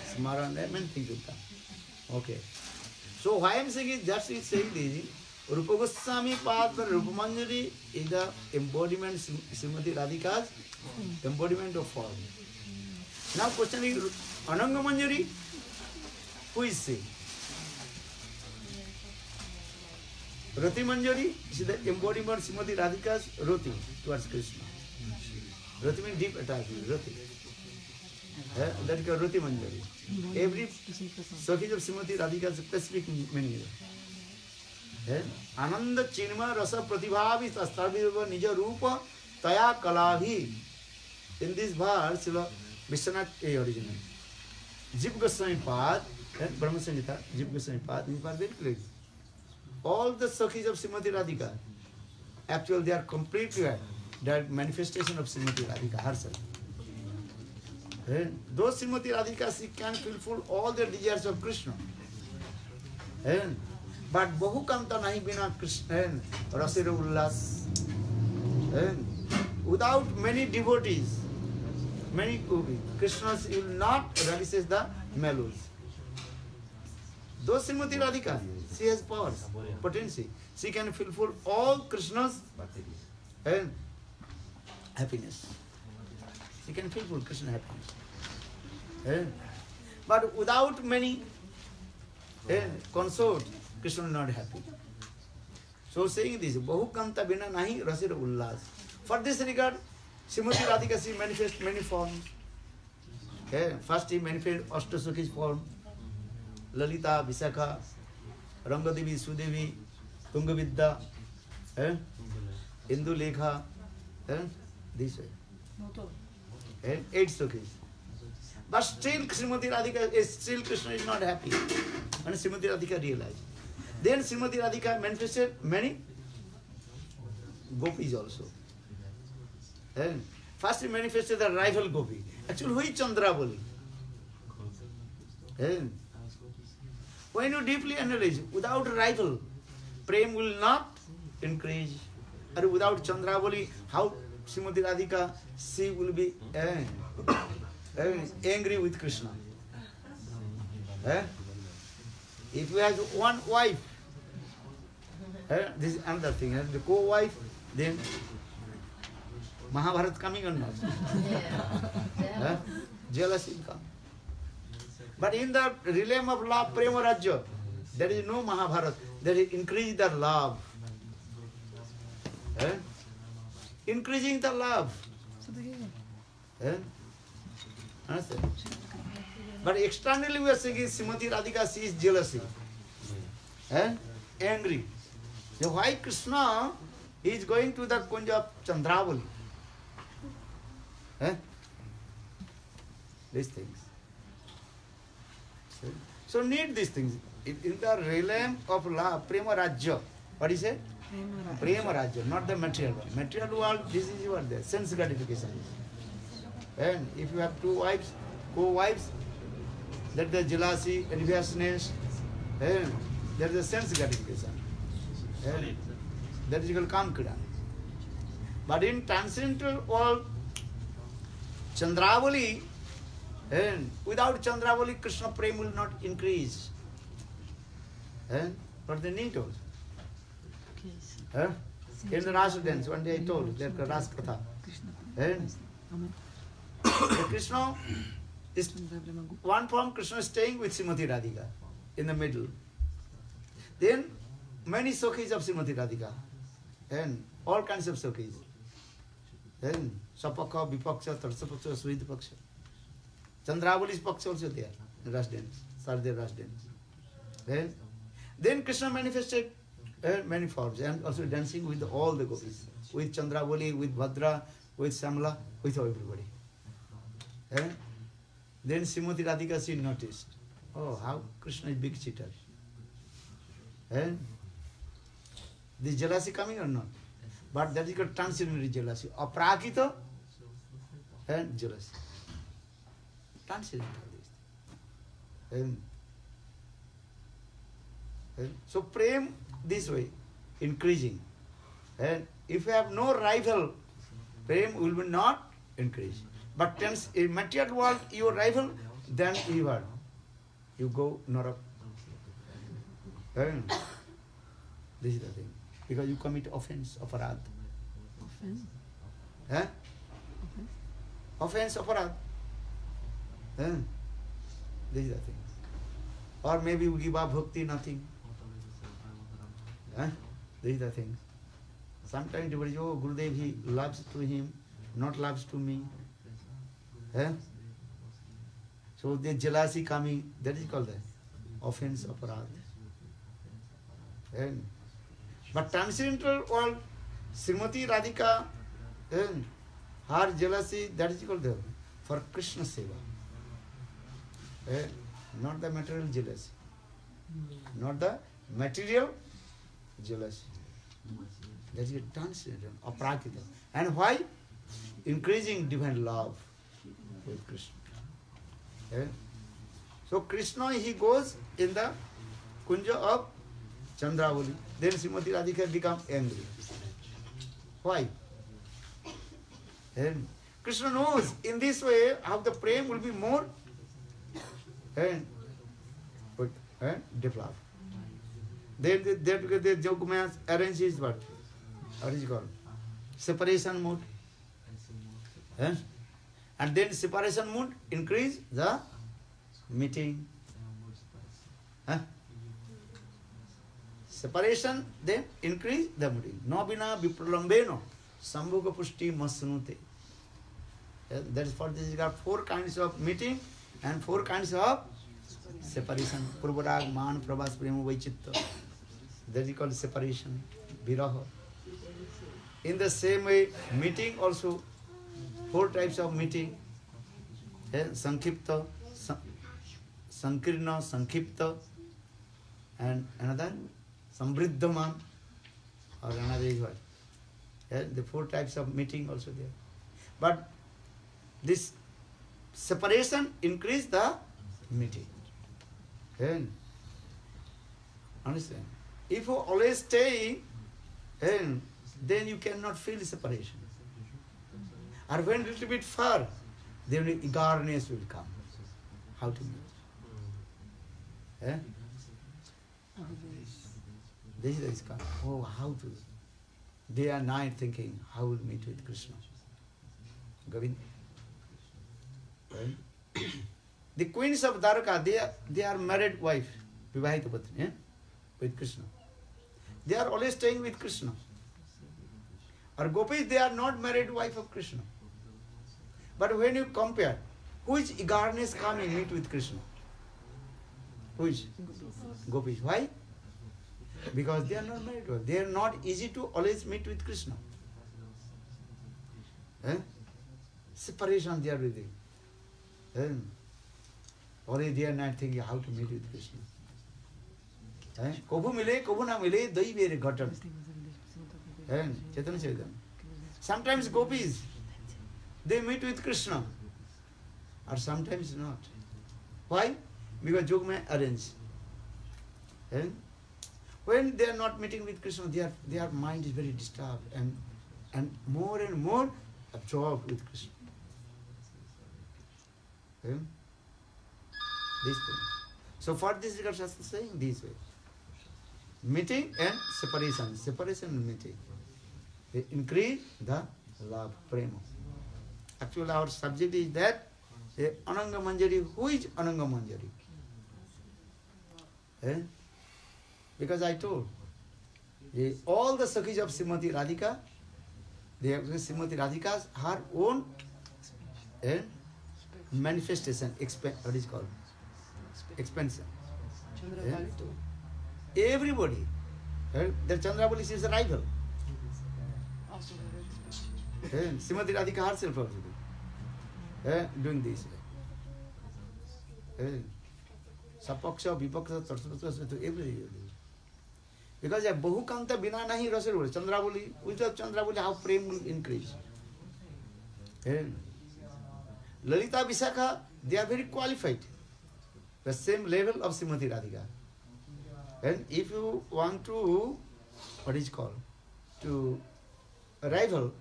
Smaran, many things will come. Okay. So why I am saying is, just is saying this, Rupa Goswami Padma Rupa Manjari is the embodiment, Srimati Radhika's embodiment of form. Now question is, Ananga Manjari, who is she? Rati Manjari is the embodiment of Srimati Radhika's Rati towards Krishna. Rati means deep attachment, Rati. That is called Rati Manjari. Every Sakhis of Srimati Radhika's specific meaning. Ananda Chinma Rasa Pratibhavi Tastarviva Nija Rupa Taya Kalabhi. In this verse, Vishwanath A original. Jiva Goswami Pad, Brahma Samhita, Jiva Goswami Pad, in very clear. All the Sakhis of Srimati Radhika, actually they are completely that manifestation of Srimati Radhika herself. Those Srimati Radhika, she can fulfill all the desires of Krishna. But Bahukanta nahi bina Krishna, Rasira Ullas. Without many devotees, many Krishnas will not realize the mellows. Those Srimati Radhika, she has powers, potency. She can fulfill all Krishna's happiness. She can fulfill Krishna's happiness. But without many consort, Krishna is not happy. So saying this, Bahukanta bina nahi rasira ullas. For this regard, Srimati Radhika, she manifests many forms. First he manifests Ashtasakhi's form, Lalita, Visakha, Rangadevi, Sudevi, Tungavidya, Indulekha, this way. 8 Sakhis. But still Srimati Radhika, still Krishna is not happy. And Srimati Radhika realized. Then Srimati Radhika manifested many gopis also. First he manifested the rival gopi. Actually, who is Chandravali? When you deeply analyze, without rival, Prem will not increase. Or without Chandravali, how Srimati Radhika, she will be angry with Krishna. If you have one wife, this is another thing. The co-wife, then Mahabharata coming or not? Jealousy will come. But in the realm of love, Prema Rajya, there is no Mahabharata. There is increase the love. Increasing the love. Understand? But externally we are saying Srimati Radhika, she is jealousy. Angry. So why Krishna is going to the Kunja of Chandravali? Eh? These things. So need these things. In the realm of love, Prema Rajya. What is it? Prema Rajya, not the material world. Material world, this is your there, sense gratification. And if you have two wives, co-wives, that the jealousy, enviousness, and there is a sense gratification. And that is called Kamkida. But in transcendental world, Chandravali, and without Chandravali, Krishna Prem will not increase. And but they need also. In the Rasa dance, one day I told, that Rasa Katha. And the Krishna is one form, Krishna is staying with Srimati Radhika in the middle. Then many Sakhis of Srimati Radhika and all kinds of Sakhis. Then Sapakha, Vipaksha, Tarsapaksha, Svidpaksha. Chandravali's Paksha also there, the Rasa dance, Sarde Rasa dance. Then Krishna manifested many forms and also dancing with all the gopis, with Chandravali, with Bhadra, with Samla, with everybody. Then Srimati Radhika, she noticed, oh, how Krishna is big cheater. This jealousy coming or not? But that is called transcendental jealousy. Aprakita and jealousy. Transcendental. So prem this way, increasing. And if you have no rival, prem will be not increase. But since in material world your rival, then you go Narak. And this is the thing. Because you commit offense, aparad. Offense? Eh? Offense, aparad. This is the thing. Or maybe you give up bhakti, nothing. This is the thing. Sometimes everybody, oh, Gurudev, he loves to him, not loves to me. So the jealousy coming, that is called the offense, aparad. But transcendental world, Srimati Radhika, her jealousy, that is called the for Krishna Seva. Not the material jealousy. Not the material jealousy. That is a transcendental, aprakita. And why? Increasing divine love with Krishna. So Krishna, he goes in the Kunja of Chandravali. Then Srimati Radhika become angry. Why? And Krishna knows in this way how the prem will be more developed. Then the Jogmaya arranges what? What is it called? Separation mood. And then separation mood increase the meeting. Separation, then increase the meeting. No bina vipralambeno sambhoga pushti masnute. That is for this is got 4 kinds of meeting and 4 kinds of separation. Purvarag, man, prabhas, prema, vaichitta. That is called separation, viraha. In the same way, meeting also 4 types of meeting. Sankipta, Sankirna, Sankipta, and another Sambriddhaman, or another is what? The 4 types of meeting also there. But this separation increase the meeting. Understand? If you always stay, then you cannot feel separation. Or when a little bit far, then eagerness will come. How to meet? This is the oh, how to? Day and night thinking, how will meet with Krishna? Govind. The queens of Dwarka, they are married wife, Vivahita Patni, with Krishna. They are always staying with Krishna. Or gopis, they are not married wife of Krishna. But when you compare, which eagerness come and meet with Krishna? Which? Gopis. Why? Because they are not married. They are not easy to always meet with Krishna. Separation they are with. Always they are not thinking how to meet with Krishna. Kabhu mile, kabhu na mile, dai mere ghatan. Chaitanya Chaitanya. Sometimes gopis, they meet with Krishna. Or sometimes not. Why? Because Jogmaya arranged. When they are not meeting with Krishna, their mind is very disturbed and more absorbed with Krishna. This thing. So for this regard, Shastra is saying this way. Meeting and separation. Separation and meeting. They increase the love, prema. Actually our subject is that Ananga Manjari. Who is Ananga Manjari? Because I told, all the Sakhis of Srimati Radhika, they have Srimati Radhika's her own manifestation, what is called? Expansion. Everybody. The Chandravali is a rival. Srimati Radhika herself also doing this. Sapaksha, Vipaksha, Tarsapaksa, everything. Because a Bahukanta Bina Nahi Rasarul, Chandravali, without Chandravali, how prem will increase. Lalita Visakha, they are very qualified. The same level of Srimati Radhika. And if you want to, what is called, to rival,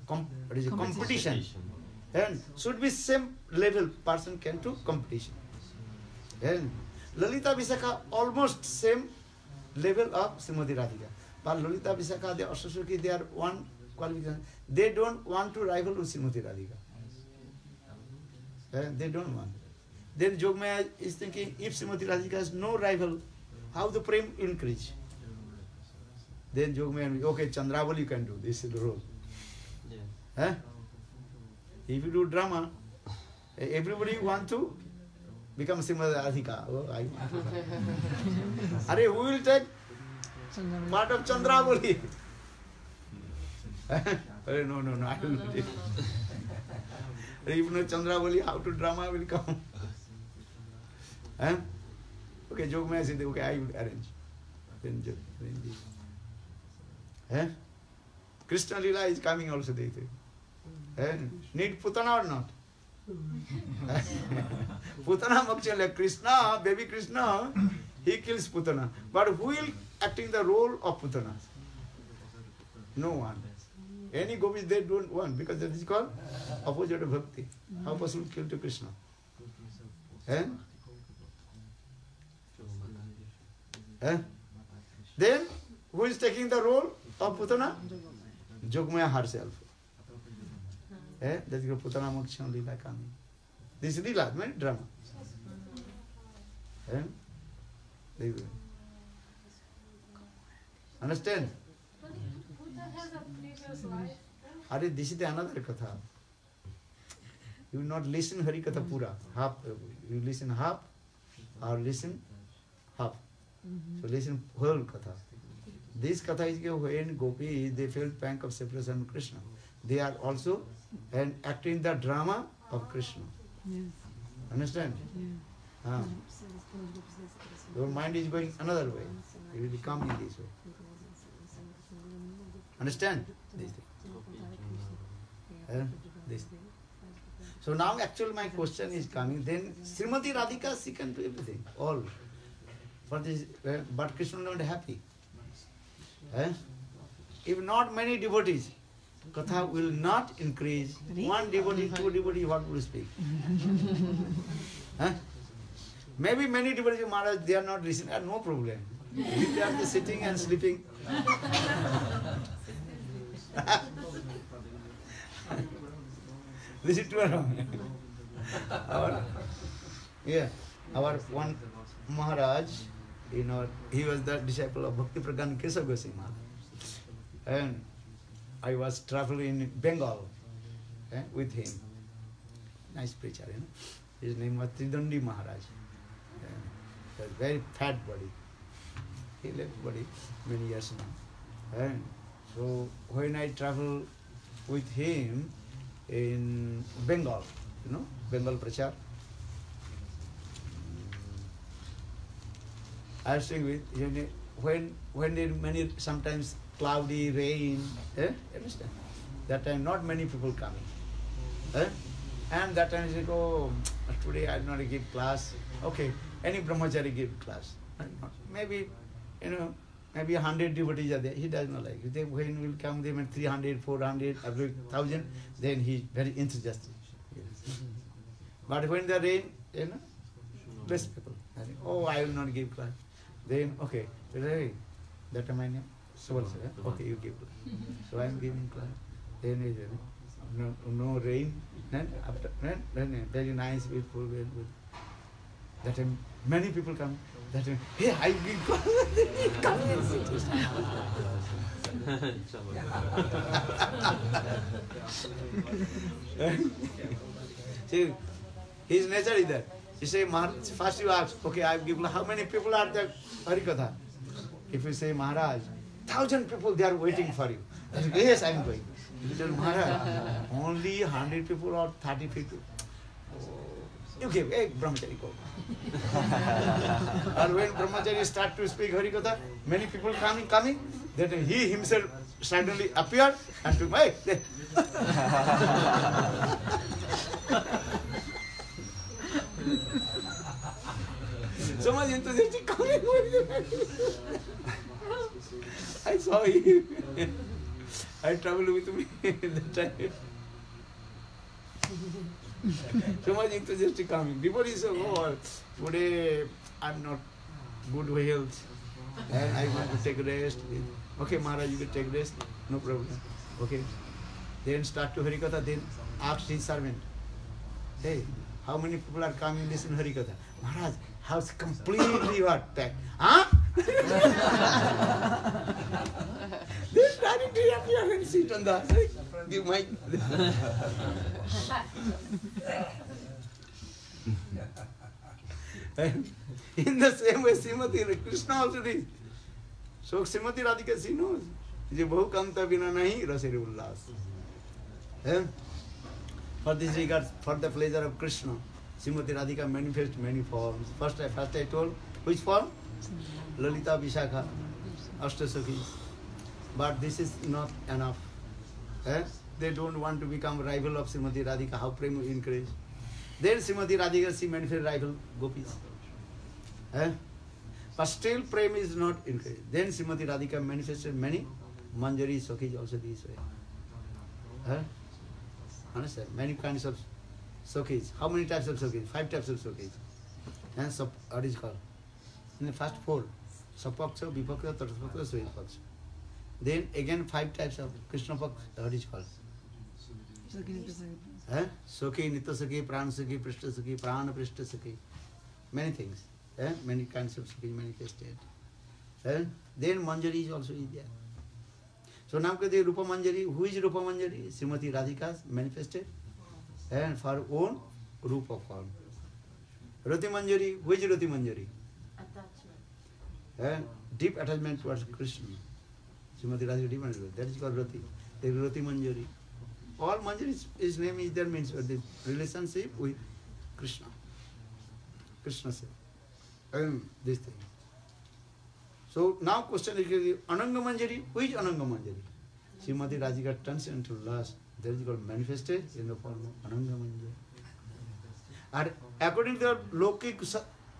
what is it, competition, and should be same level person can do competition. And Lalita Visakha almost same level of Srimati Radhika. But Lalita Visakha, they also they are one qualification. They don't want to rival with Srimati Radhika. They don't want. Then Jogmaya is thinking, if Srimati Radhika has no rival, how the prem increase? Then Jogmaya, okay, Chandravali can do this is the role. Yeah. If you do drama, everybody want to become Srimati Radhika. Oh, I want to. Are, who will take part of Chandravali? No, I will not. If no Chandravali, how to drama will come? Okay, Jogmaya said, okay, I will arrange. Then arrange. Krishna Lila is coming also, they say. Need Putana or not? Putana Makchala, Krishna, baby Krishna, he kills Putana. But who will acting the role of Putana? No one. Any gopis they don't want because that is called opposite of bhakti. How possible kill to Krishna? Then who is taking the role of Putana? Jogmaya herself. That is called Putana Moksha Lila coming. This is Lila, not drama. Understand? Buddha has a previous life. Are this is another katha. You will not listen Hari Katha pura. Half. You listen half or listen half. So listen whole katha. This katha is when Gopi they felt pang of separation of Krishna. They are also acting the drama of Krishna. Yes. Understand? Yeah. Your mind is going another way. It will come in this way. Understand? This thing. This thing. So now actually my question is coming. Then Srimati Radhika, she can do everything. All. For this, but Krishna is not happy. If not many devotees, Katha will not increase. One devotee, two devotees, what will speak? Maybe many devotees, Maharaj, they are not listening, no problem. If they are just sitting and sleeping. Listen to her. Our one Maharaj, he was the disciple of Bhakti Pragan Keshav Goswami Maharaj. And I was traveling in Bengal with him. Nice preacher, His name was Tridandi Maharaj. He was very fat body. He left body many years now. And so when I travel with him in Bengal, Bengal Prachar, I was staying with, when there many, sometimes cloudy, rain, understand? That time not many people coming. And that time he said, oh, today I will not give class. Okay, any brahmachari give class. Maybe, maybe 100 devotees are there. He does not like it. When will come them at 300, 400, every 1,000, then he is very enthusiastic. Yes. But when the rain, less people. Oh, I will not give class. Then, okay, that is my name. So also, okay, you give class. So I am giving class. Then no rain. Then after then very nice, beautiful, very good. That time many people come. That time, hey, I give class. Come and sit. See, his nature is that. He say, first you ask, okay, I give class. How many people are there? Harikatha. If you say, Maharaj, 1,000 people, they are waiting for you. I say, yes, I am going. You tell Maharaj, only 100 people or 30 people. You give, hey, brahmachari, go. And when brahmachari start to speak Harikatha, many people coming, then he himself suddenly appeared and took, hey, there. So much enthusiastic coming with I saw him. I traveled with me that time. So much enthusiastic coming. Before he said, oh, today I'm not good health and I want to take rest. Okay, Maharaj, you will take rest. No problem. Okay. Then start to Harikatha. Then asked his servant, hey, how many people are coming to listen to Harikatha? Maharaj, house completely you are packed. Huh? This directly appear and sit on the give mic. In the same way, Srimati Krishna also did. So Srimati Radhika, she knows. Je bahu kamta bina nahi rasere ullas. For this regard, for the pleasure of Krishna, Srimati Radhika manifests many forms. First I told, which form? Lalita Vishakha, Ashtasakis. But this is not enough. They don't want to become rival of Srimati Radhika. How Prem will encourage? Then Srimati Radhika, she manifests rival gopis. But still Prem is not encouraged. Then Srimati Radhika manifested many Manjari Sakhis also this way. Understand? Many kinds of Sakhis. How many types of Sakhis? 5 types of Sakhis. And what is called? In the first 4. Sapaksha, Vipaksha, Tattvaksha, Svayapaksha. Then again 5 types of Krishna Paksha. What is called? Sakhi, Nitya Sakhi, Prana Sakhi, Prishta Sakhi, Prana Prishta Sakhi. Many things. Many kinds of Sakhi manifested. Then Manjari is also there. So now Rupa Manjari. Who is Rupa Manjari? Srimati Radhika manifested. And for own Rupa form. Rati Manjari. Who is Rati Manjari? Attachment. Deep attachment towards Krishna. Srimati Radhika deep attachment. That is called Rati. The Rati Manjari. All Manjari, his name is there, means the relationship with Krishna. Krishna said. This thing. So now question is Ananga Manjari. Who is Ananga Manjari? Srimati Radhika turns into lust. That is called manifested in the form of Ananga Manjari. And according to the Lokik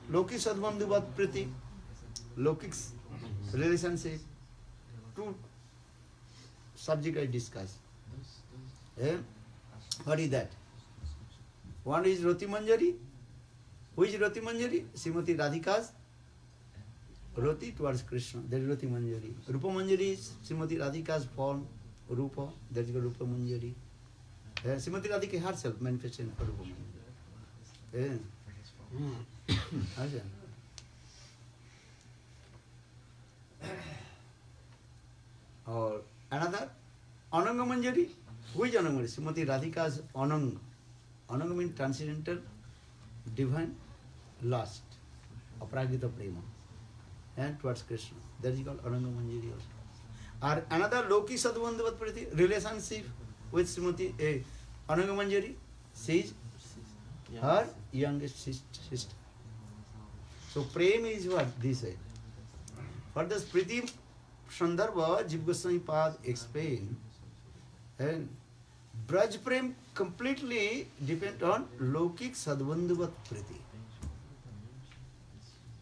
Sadbandhuvat Priti, Lokik's relationship, 2 subjects I discussed. What is that? One is Rati Manjari. Who is Rati Manjari? Srimati Radhika's Rati towards Krishna. That is Rati Manjari. Rupa Manjari is Srimati Radhika's form, Rupa. That is Rupa Manjari. Srimati Radhika herself manifested for Rupa Manjari. Or another, Ananga Manjari. Who is Ananga Manjari? Srimati Radhika's Ananga. Ananga means transcendental, divine lust, Apragita Prema. and towards Krishna. That is called Ananga Manjari also. Or another Loki Sadbandhavat Priti, relationship with Srimati Ananga Manjari, she is her youngest sister. So Prem is what? This way. For the Priti Sandarbha, Jiva Goswami Pad explained, and Braj Prem completely depend on Lokik Sadbandhavat Priti.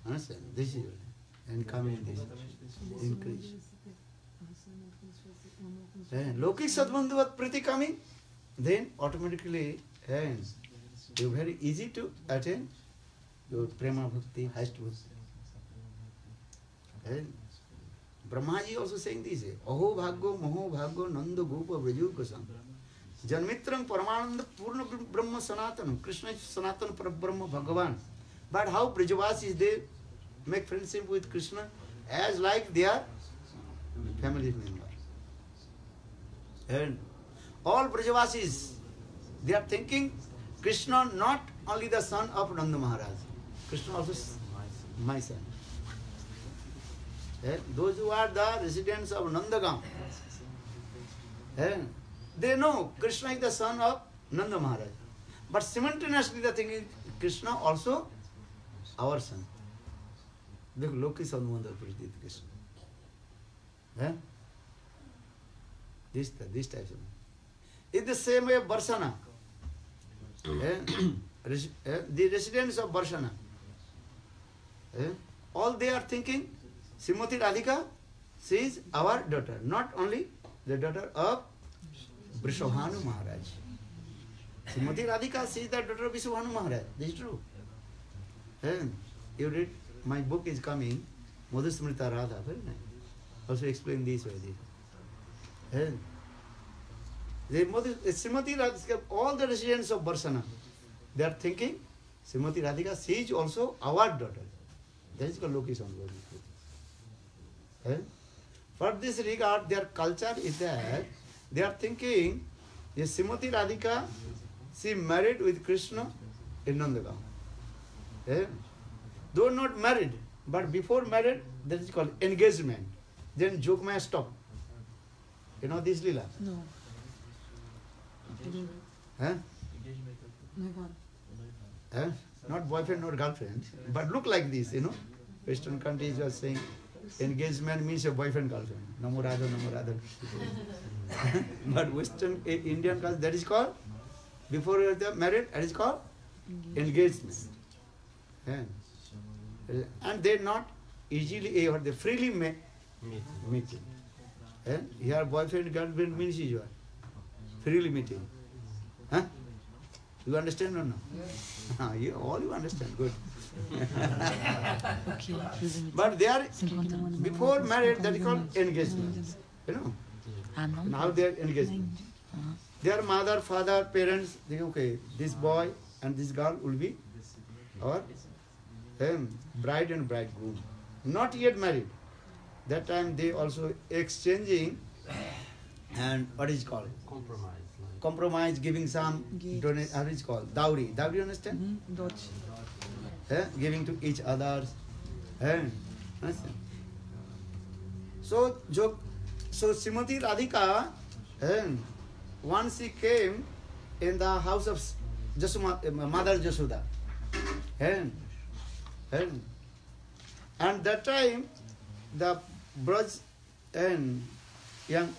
Understand? This is it. And coming this increase. And Lokik Sadbandhavat Priti coming, then automatically and you very easy to attain your Prema Bhakti, highest Bhakti. And Brahmaji also saying this, Aho Bhaggo, Moho Bhaggo, Nanda Gopa Vraju Gosam. Janmitrang Paramananda Purna Brahma Sanatanam. Krishna is Sanatana Parabrahma Bhagavan. But how Brajavasis they make friendship with Krishna as like they are family member. And all Brajavasis, they are thinking Krishna not only the son of Nanda Maharaj. Krishna also my son. And those who are the residents of Nandagam, and they know Krishna is the son of Nanda Maharaj. But simultaneously the thing is Krishna also our son. Look, Loki Sadbandha Priti Krishna. This type of. In the same way, Barsana. The residents of Barsana. All they are thinking, Srimati Radhika, she is our daughter. Not only the daughter of Vrishabhanu Maharaj. Srimati Radhika, she is the daughter of Vrishabhanu Maharaj. This is true. You read, my book is coming, Madhusmrita Radha. Very nice. Also explain this way. Srimati Radhika, all the residents of Barsana, they are thinking, Srimati Radhika, she is also our daughter. That is called Loki Sambhava. For this regard, their culture is that they are thinking, Srimati Radhika, she married with Krishna in Nandagam. Though not married, but before married, that is called engagement. Then Jogmaya stopped. You know this Leela? No. Not boyfriend, not girlfriend, but look like this, you know. Western countries are saying engagement means a boyfriend, girlfriend. Namo Radha, Namo Radha. But Western Indian culture, that is called, before you are married, that is called engagement. And they not easily, or they freely meeting. Here boyfriend, girlfriend means you are freely meeting. You understand or no? Yes. All you understand, good. But they are, before married, that is called engagement. You know? Now they are engagement. Their mother, father, parents, they think, okay, this boy and this girl will be our bride and bridegroom. Not yet married. That time they also exchanging and what is called? Compromise, giving some donate, how is it called? Dowry. Dowry, you understand? Giving to each other. Understand? So Srimati Radhika, once she came in the house of Mother Jasoda. And that time, the Braj and young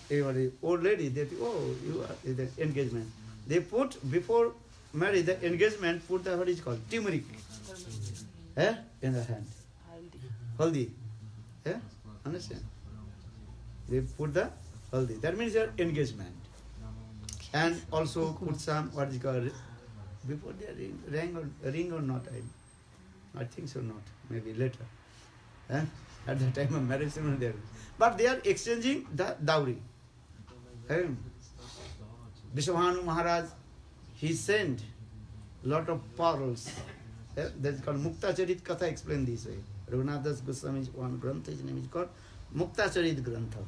old lady, they you are the engagement. They put before marriage the engagement, put the what is called turmeric in the hand. Haldi. Understand? They put the haldi. That means your engagement. And also put some what is called before their ring or not. I think so not. Maybe later. At the time of marriage, not there. But they are exchanging the dowry. Vrishabhanu Maharaj, he sent lot of pearls. That is called Mukta Charit Katha, explain this way. Raghunath Das Goswami's one grantha, his name is called Mukta Charit Grantha.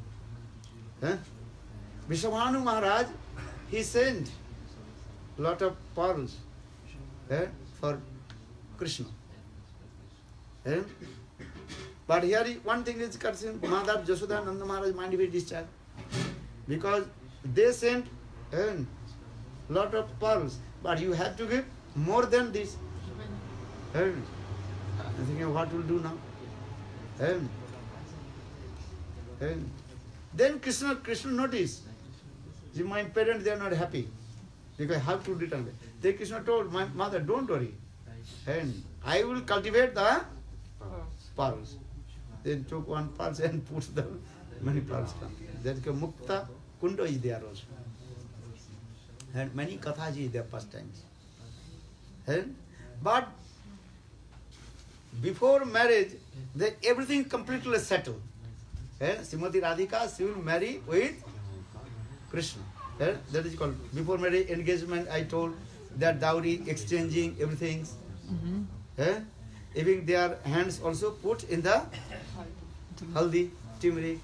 Vrishabhanu Maharaj, he sent lot of pearls for Krishna. But here one thing is concerned, Mother Jasoda and Nanda Maharaj mind very disturbed. Because they sent lot of pearls, but you have to give more than this. I'm thinking, what will do now? Then Krishna noticed, my parents, they are not happy. Because how to return? Then Krishna told my mother, don't worry. And I will cultivate the pearls. Then took one pearl and put the many pearls. That Mukta Kunda is there also. And many kathas is there pastimes. But before marriage, everything completely settled. Srimati Radhika, she will marry with Krishna. That is called before marriage engagement. I told that dowry, exchanging everything. Even their hands also put in the haldi, turmeric.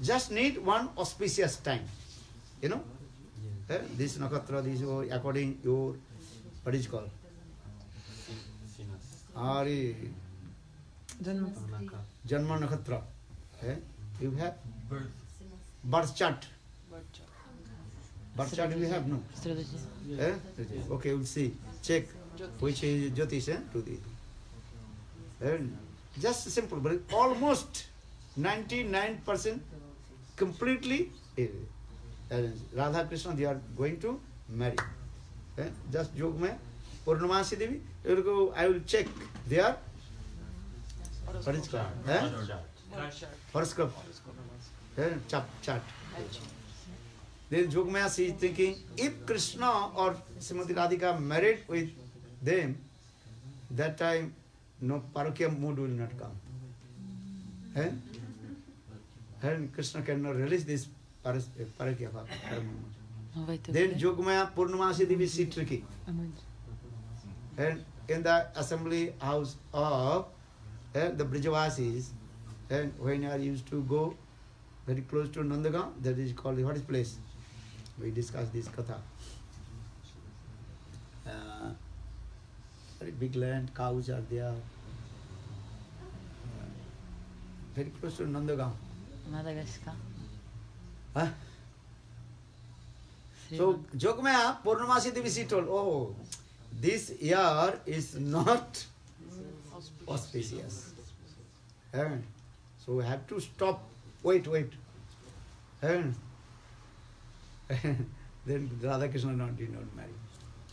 Just need one auspicious time. You know? This nakatra, this according your, what is called? Ari Janma nakatra. You have birth chart. Birth chart you have, no? Okay, we'll see. Check which is Jyotish to the. Just simple, but almost 99% completely Radha Krishna, they are going to marry. Just joke me. Purnamasi Devi, I will check their what is called? Horoscope. Chart. Then Jogmaya, she is thinking, if Krishna or Srimati Radhika married with them, that time no parokia mood will not come. And Krishna cannot release this parokia. Then Jogmaya Purnamasi Devi is tricky. And in the assembly house of the Brijavasis, and when I used to go very close to Nandagaon, that is called, what is place? We discussed this katha. Very big land, cows are there. Very close to Nandagaon. Madagascar. So, Jogmaya, Purnamasi Devi, she told, oh, this year is not auspicious. So we have to stop. Wait. Then Radha Krishna did not marry.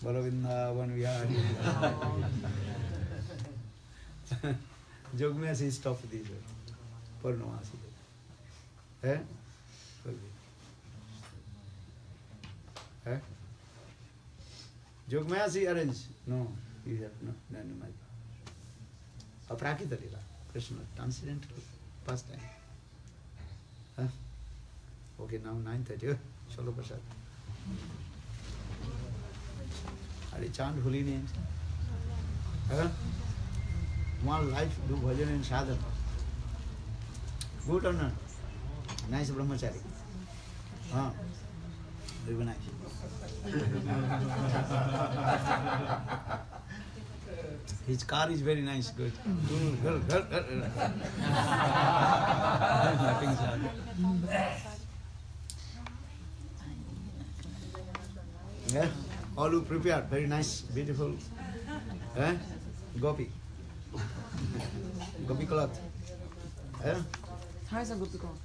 Balavinda, when we are Jogmaya, she stopped this. Purnamasi. Jogmaya, she arranged. No, you have not done marriage. Aprakita Lila, Krishna, transcendental, past time. Okay, now 9:30. Chalo Prasad. Are you chant holy names? One life do bhajan and sadhana. Good or not? Nice brahmachari. Very nice. His car is very nice, good. Yeah, all who prepared, very nice, beautiful. Gopi. Gopi cloth. How is a gopi cloth?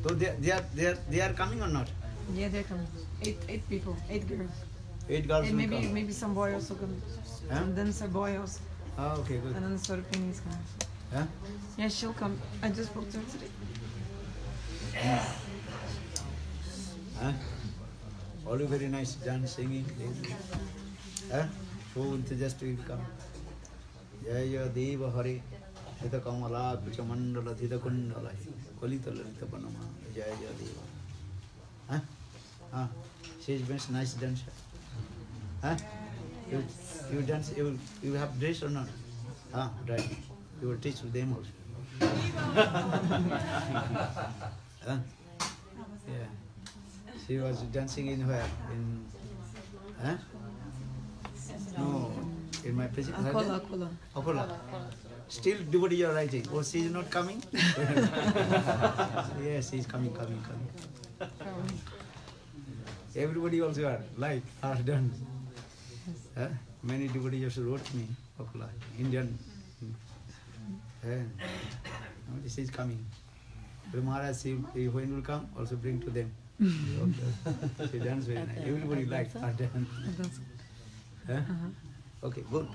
So they are coming or not? Yeah, they're coming. Eight people, 8 girls. 8 girls. And will come. maybe some boy also coming. And then some boy also. Oh, okay, good. And then Swarupini is coming. Huh? Yeah, she'll come. I just spoke to her today. All very nice dance, singing. So enthusiastic will come. Jaya Deva Hari Hita Kamala Picha Mandala Hita Kundala Kolita Lalita Panama Jaya Deva. She is very nice dancer. You dance, you have dress or not? Right. You will teach them also. Yeah. She was dancing in where? No, in my physical. Akola. Akola. Still devotees are writing. Oh, she is not coming? Yes, she is coming. Everybody also are like, are done. Many devotees also wrote me, Okula, Indian. This is coming. But Maharaj, when will come, also bring to them. She dance very nice. Everybody likes her dance. Okay, good.